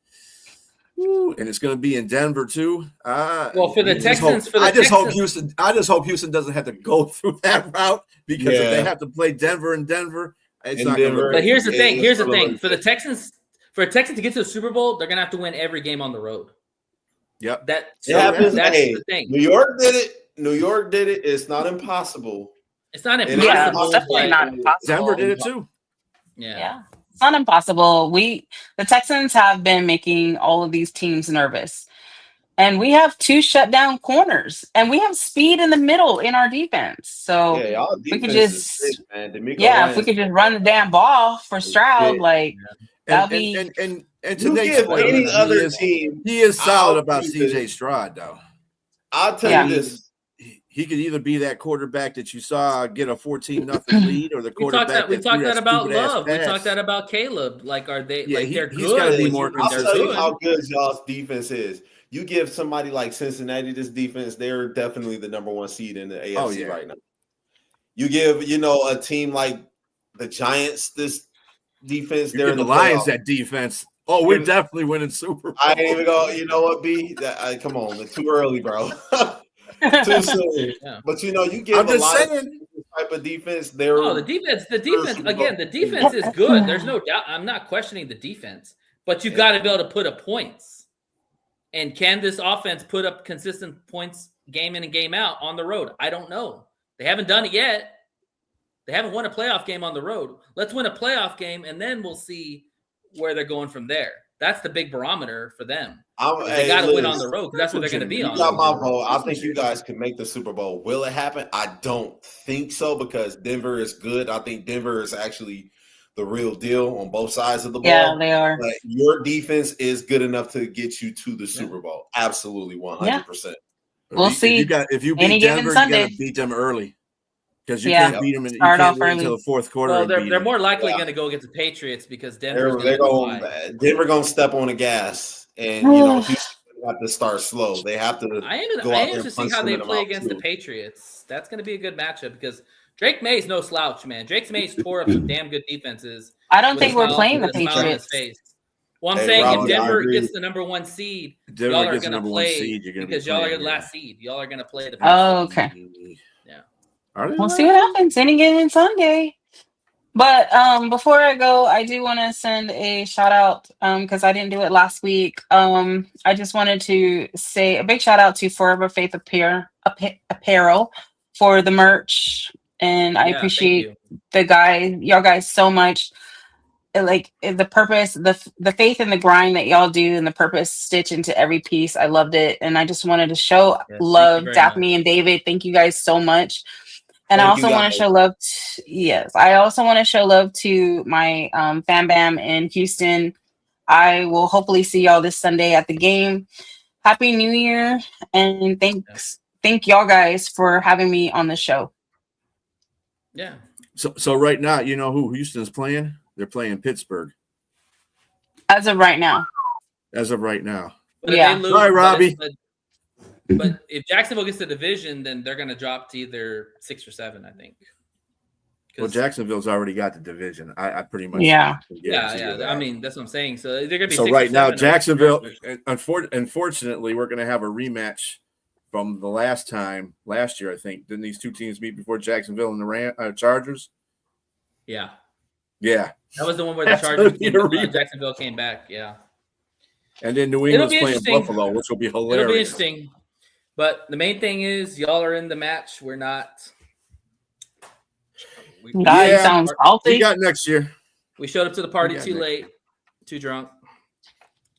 and it's going to be in Denver too. For the Texans, I just hope Houston doesn't have to go through that route, because if they have to play Denver and Denver, it's not going to. But here's the thing. For the Texans to get to the Super Bowl, they're going to have to win every game on the road. Yep. That's the thing. New York did it. It's not impossible. It's not impossible. Yeah, it's definitely not impossible. Denver did it too. Yeah. It's not impossible. The Texans have been making all of these teams nervous. And we have 2 shutdown corners, and we have speed in the middle in our defense. So we could just if we could just run the damn ball for Stroud, that'll be and to Nate's point, any other team. He is solid about CJ Stroud, though. I'll tell you this. he could either be that quarterback that you saw get a 14-0 lead, or the quarterback we talked that about stupid-ass Love. We pass. talked that about Caleb. Like, are they? Yeah, like, they're he's gotta good. be more I'll They're tell you good. how good y'all's defense is. You give somebody like Cincinnati this defense, they're definitely the number 1 seed in the AFC right now. You give, a team like the Giants this defense, You they're give in the the Lions playoffs. that defense. Oh, we're definitely winning Super Bowl. I ain't even go. You know what, B? Come on, it's too early, bro. Too soon. Yeah. But you give I'm a just lot of saying. type of defense. They're No, the defense again. The defense is good. There's no doubt. I'm not questioning the defense, but you got to be able to put up points. And can this offense put up consistent points game in and game out on the road? I don't know. They haven't done it yet. They haven't won a playoff game on the road. Let's win a playoff game, and then we'll see where they're going from there. That's the big barometer for them. They got to win on the road because that's where they're going to be on. You got my vote. I think you guys can make the Super Bowl. Will it happen? I don't think so, because Denver is good. I think Denver is actually the real deal on both sides of the ball. Yeah, they are. But your defense is good enough to get you to the Super Bowl. Absolutely, 100%. We'll see. If you Any beat given Denver, you Sunday. got to beat them early, because you Yeah. can't beat them. You Start can't off wait early. until the fourth quarter. Well, and they're beat more likely Yeah. going to go against the Patriots because They're Denver's going to Denver gonna step on the gas, and Houston have to start slow. They have to. I am go out there interested and to see punch how them they in the play mouth, against the too. Patriots. That's going to be a good matchup because Drake May's no slouch, man. Drake May's tore up some damn good defenses. I don't with think a we're smile- playing the with a smile on his Patriots. face. Well, I'm Hey, saying Robert, if I Denver agree. gets the number 1 seed, Denver y'all are gets the going to number 1 play seed, you're gonna be because y'all are playing, the last seed. Y'all are going to play the Oh, Patriots. okay. Yeah. Are they We'll not? see what happens any given Sunday. But before I go, I do want to send a shout out because I didn't do it last week. I just wanted to say a big shout out to Forever Faith Apparel for the merch, and I Yeah, thank appreciate you. y'all guys so much. The purpose, the faith and the grind that y'all do, and the purpose stitch into every piece. I loved it, and I just wanted to show Yes, thank you love, very Daphne much. and David. Thank you guys so much. And I Thank you, also want guys. to show love. I also want to show love to my fam bam in Houston. I will hopefully see y'all this Sunday at the game. Happy New Year, and thank y'all guys for having me on the show. Yeah. So right now, you know who Houston's playing? They're playing Pittsburgh As of right now. as of right now. But if Yeah. they lose, Sorry, Robbie. But if Jacksonville gets the division, then they're going to drop to either 6 or 7, I think. Well, Jacksonville's already got the division. I pretty much Yeah. can guarantee you Yeah. that. I mean, that's what I'm saying. So they're going to be So 6 or right now, 7. Jacksonville. Unfortunately, we're going to have a rematch from the last year. I think didn't these two teams meet before Jacksonville and the Chargers? Yeah. Yeah, That was the one where the That's Chargers gonna be a rematch. Jacksonville came back. Yeah. and then New It'll England's be playing interesting. Buffalo, which will be It'll hilarious. be interesting. But the main thing is y'all are in the match. We're not. God, Yeah, sounds We salty. got next year. We showed up to the party Yeah, too Nick. late, too drunk.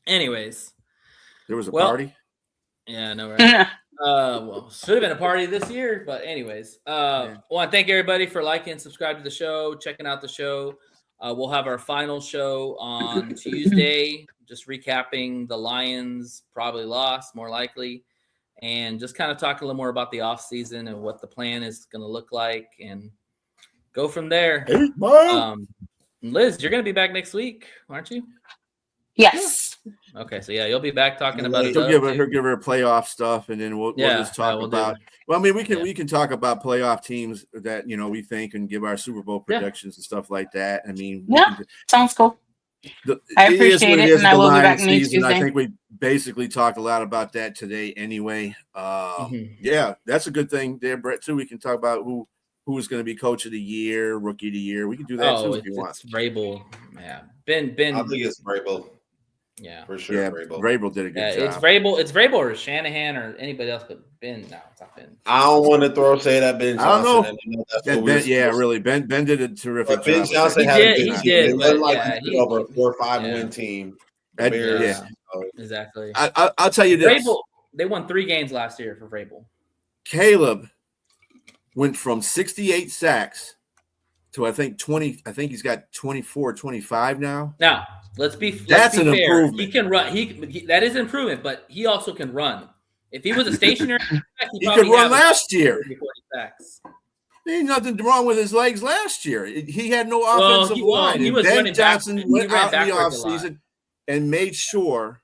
There was a Well, party. Yeah, I know, right? Well, should have been a party this year, but anyways, I want to thank everybody for liking, subscribe to the show, checking out the show. We'll have our final show on Tuesday, just recapping the Lions probably lost, more likely, and just kind of talk a little more about the offseason and what the plan is going to look like and go from there. Liz, you're going to be back next week, aren't you? Yes. Okay, so yeah, you'll be back talking about it. She'll give her playoff stuff, and then we'll just talk we'll about. do. Well, I mean, we can talk about playoff teams that we think and give our Super Bowl predictions and stuff like that. I mean, Yeah, sounds cool. I it is appreciate what it, is and I the will be Lions back next season. I Tuesday. think we basically talked a lot about that today, anyway. Yeah, that's a good thing there, Brett. Too, we can talk about who is going to be Coach of the Year, Rookie of the Year. We can do that too if you want. It's Vrabel. Yeah, Ben. I think it's Vrabel. Yeah, for sure. Yeah, Vrabel. Vrabel did a good job. It's Vrabel. It's Vrabel or Shanahan or anybody else, but Ben. No, it's not Ben. I don't want to throw shade at Ben Johnson. I don't know. and I know that's Ben, what we're yeah, supposed really. Ben did a terrific But Ben job. Johnson He had did, a he good did, team. It but wasn't like yeah, he put over a 4 or 5 yeah. win team. And- Bears, yeah. Exactly. I'll tell you this. Vrabel. They won 3 games last year for Vrabel. Caleb went from 68 sacks to I think 20. I think he's got 24, 25 now. Now let's be That's fair. an improvement. He can run. He that is an improvement, but he also can run. If he was a stationary, He could run last year. 40 sacks. There ain't nothing wrong with his legs last year. He had no Well, offensive he line. was Ben running Johnson backwards. He went ran out in the backwards a lot. offseason and made sure.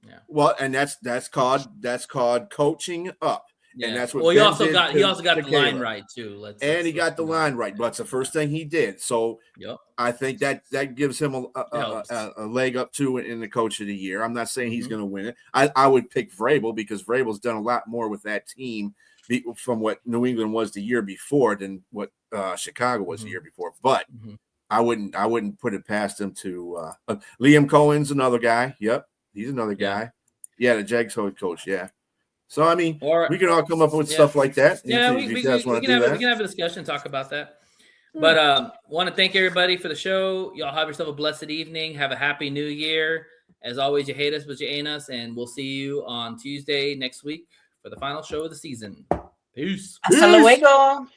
Yeah. Well, and that's called coaching up. Yeah. And that's what well, he Ben also did got to the line Caleb. right too. He got the line right. But it's the first thing he did. So Yep. I think that gives him a leg up too in the coach of the year. I'm not saying he's going to win it. I would pick Vrabel because Vrabel's done a lot more with that team from what New England was the year before than what Chicago was the year before. But I wouldn't put it past him to Liam Cohen's another guy. Yep, he's another guy. Yeah, the Jags coach. Yeah. So I mean, we can all come up with stuff like that. Yeah, we can have a discussion, talk about that. But want to thank everybody for the show. Y'all have yourself a blessed evening. Have a happy new year. As always, you hate us, but you ain't us. And we'll see you on Tuesday next week for the final show of the season. Peace. Hasta luego.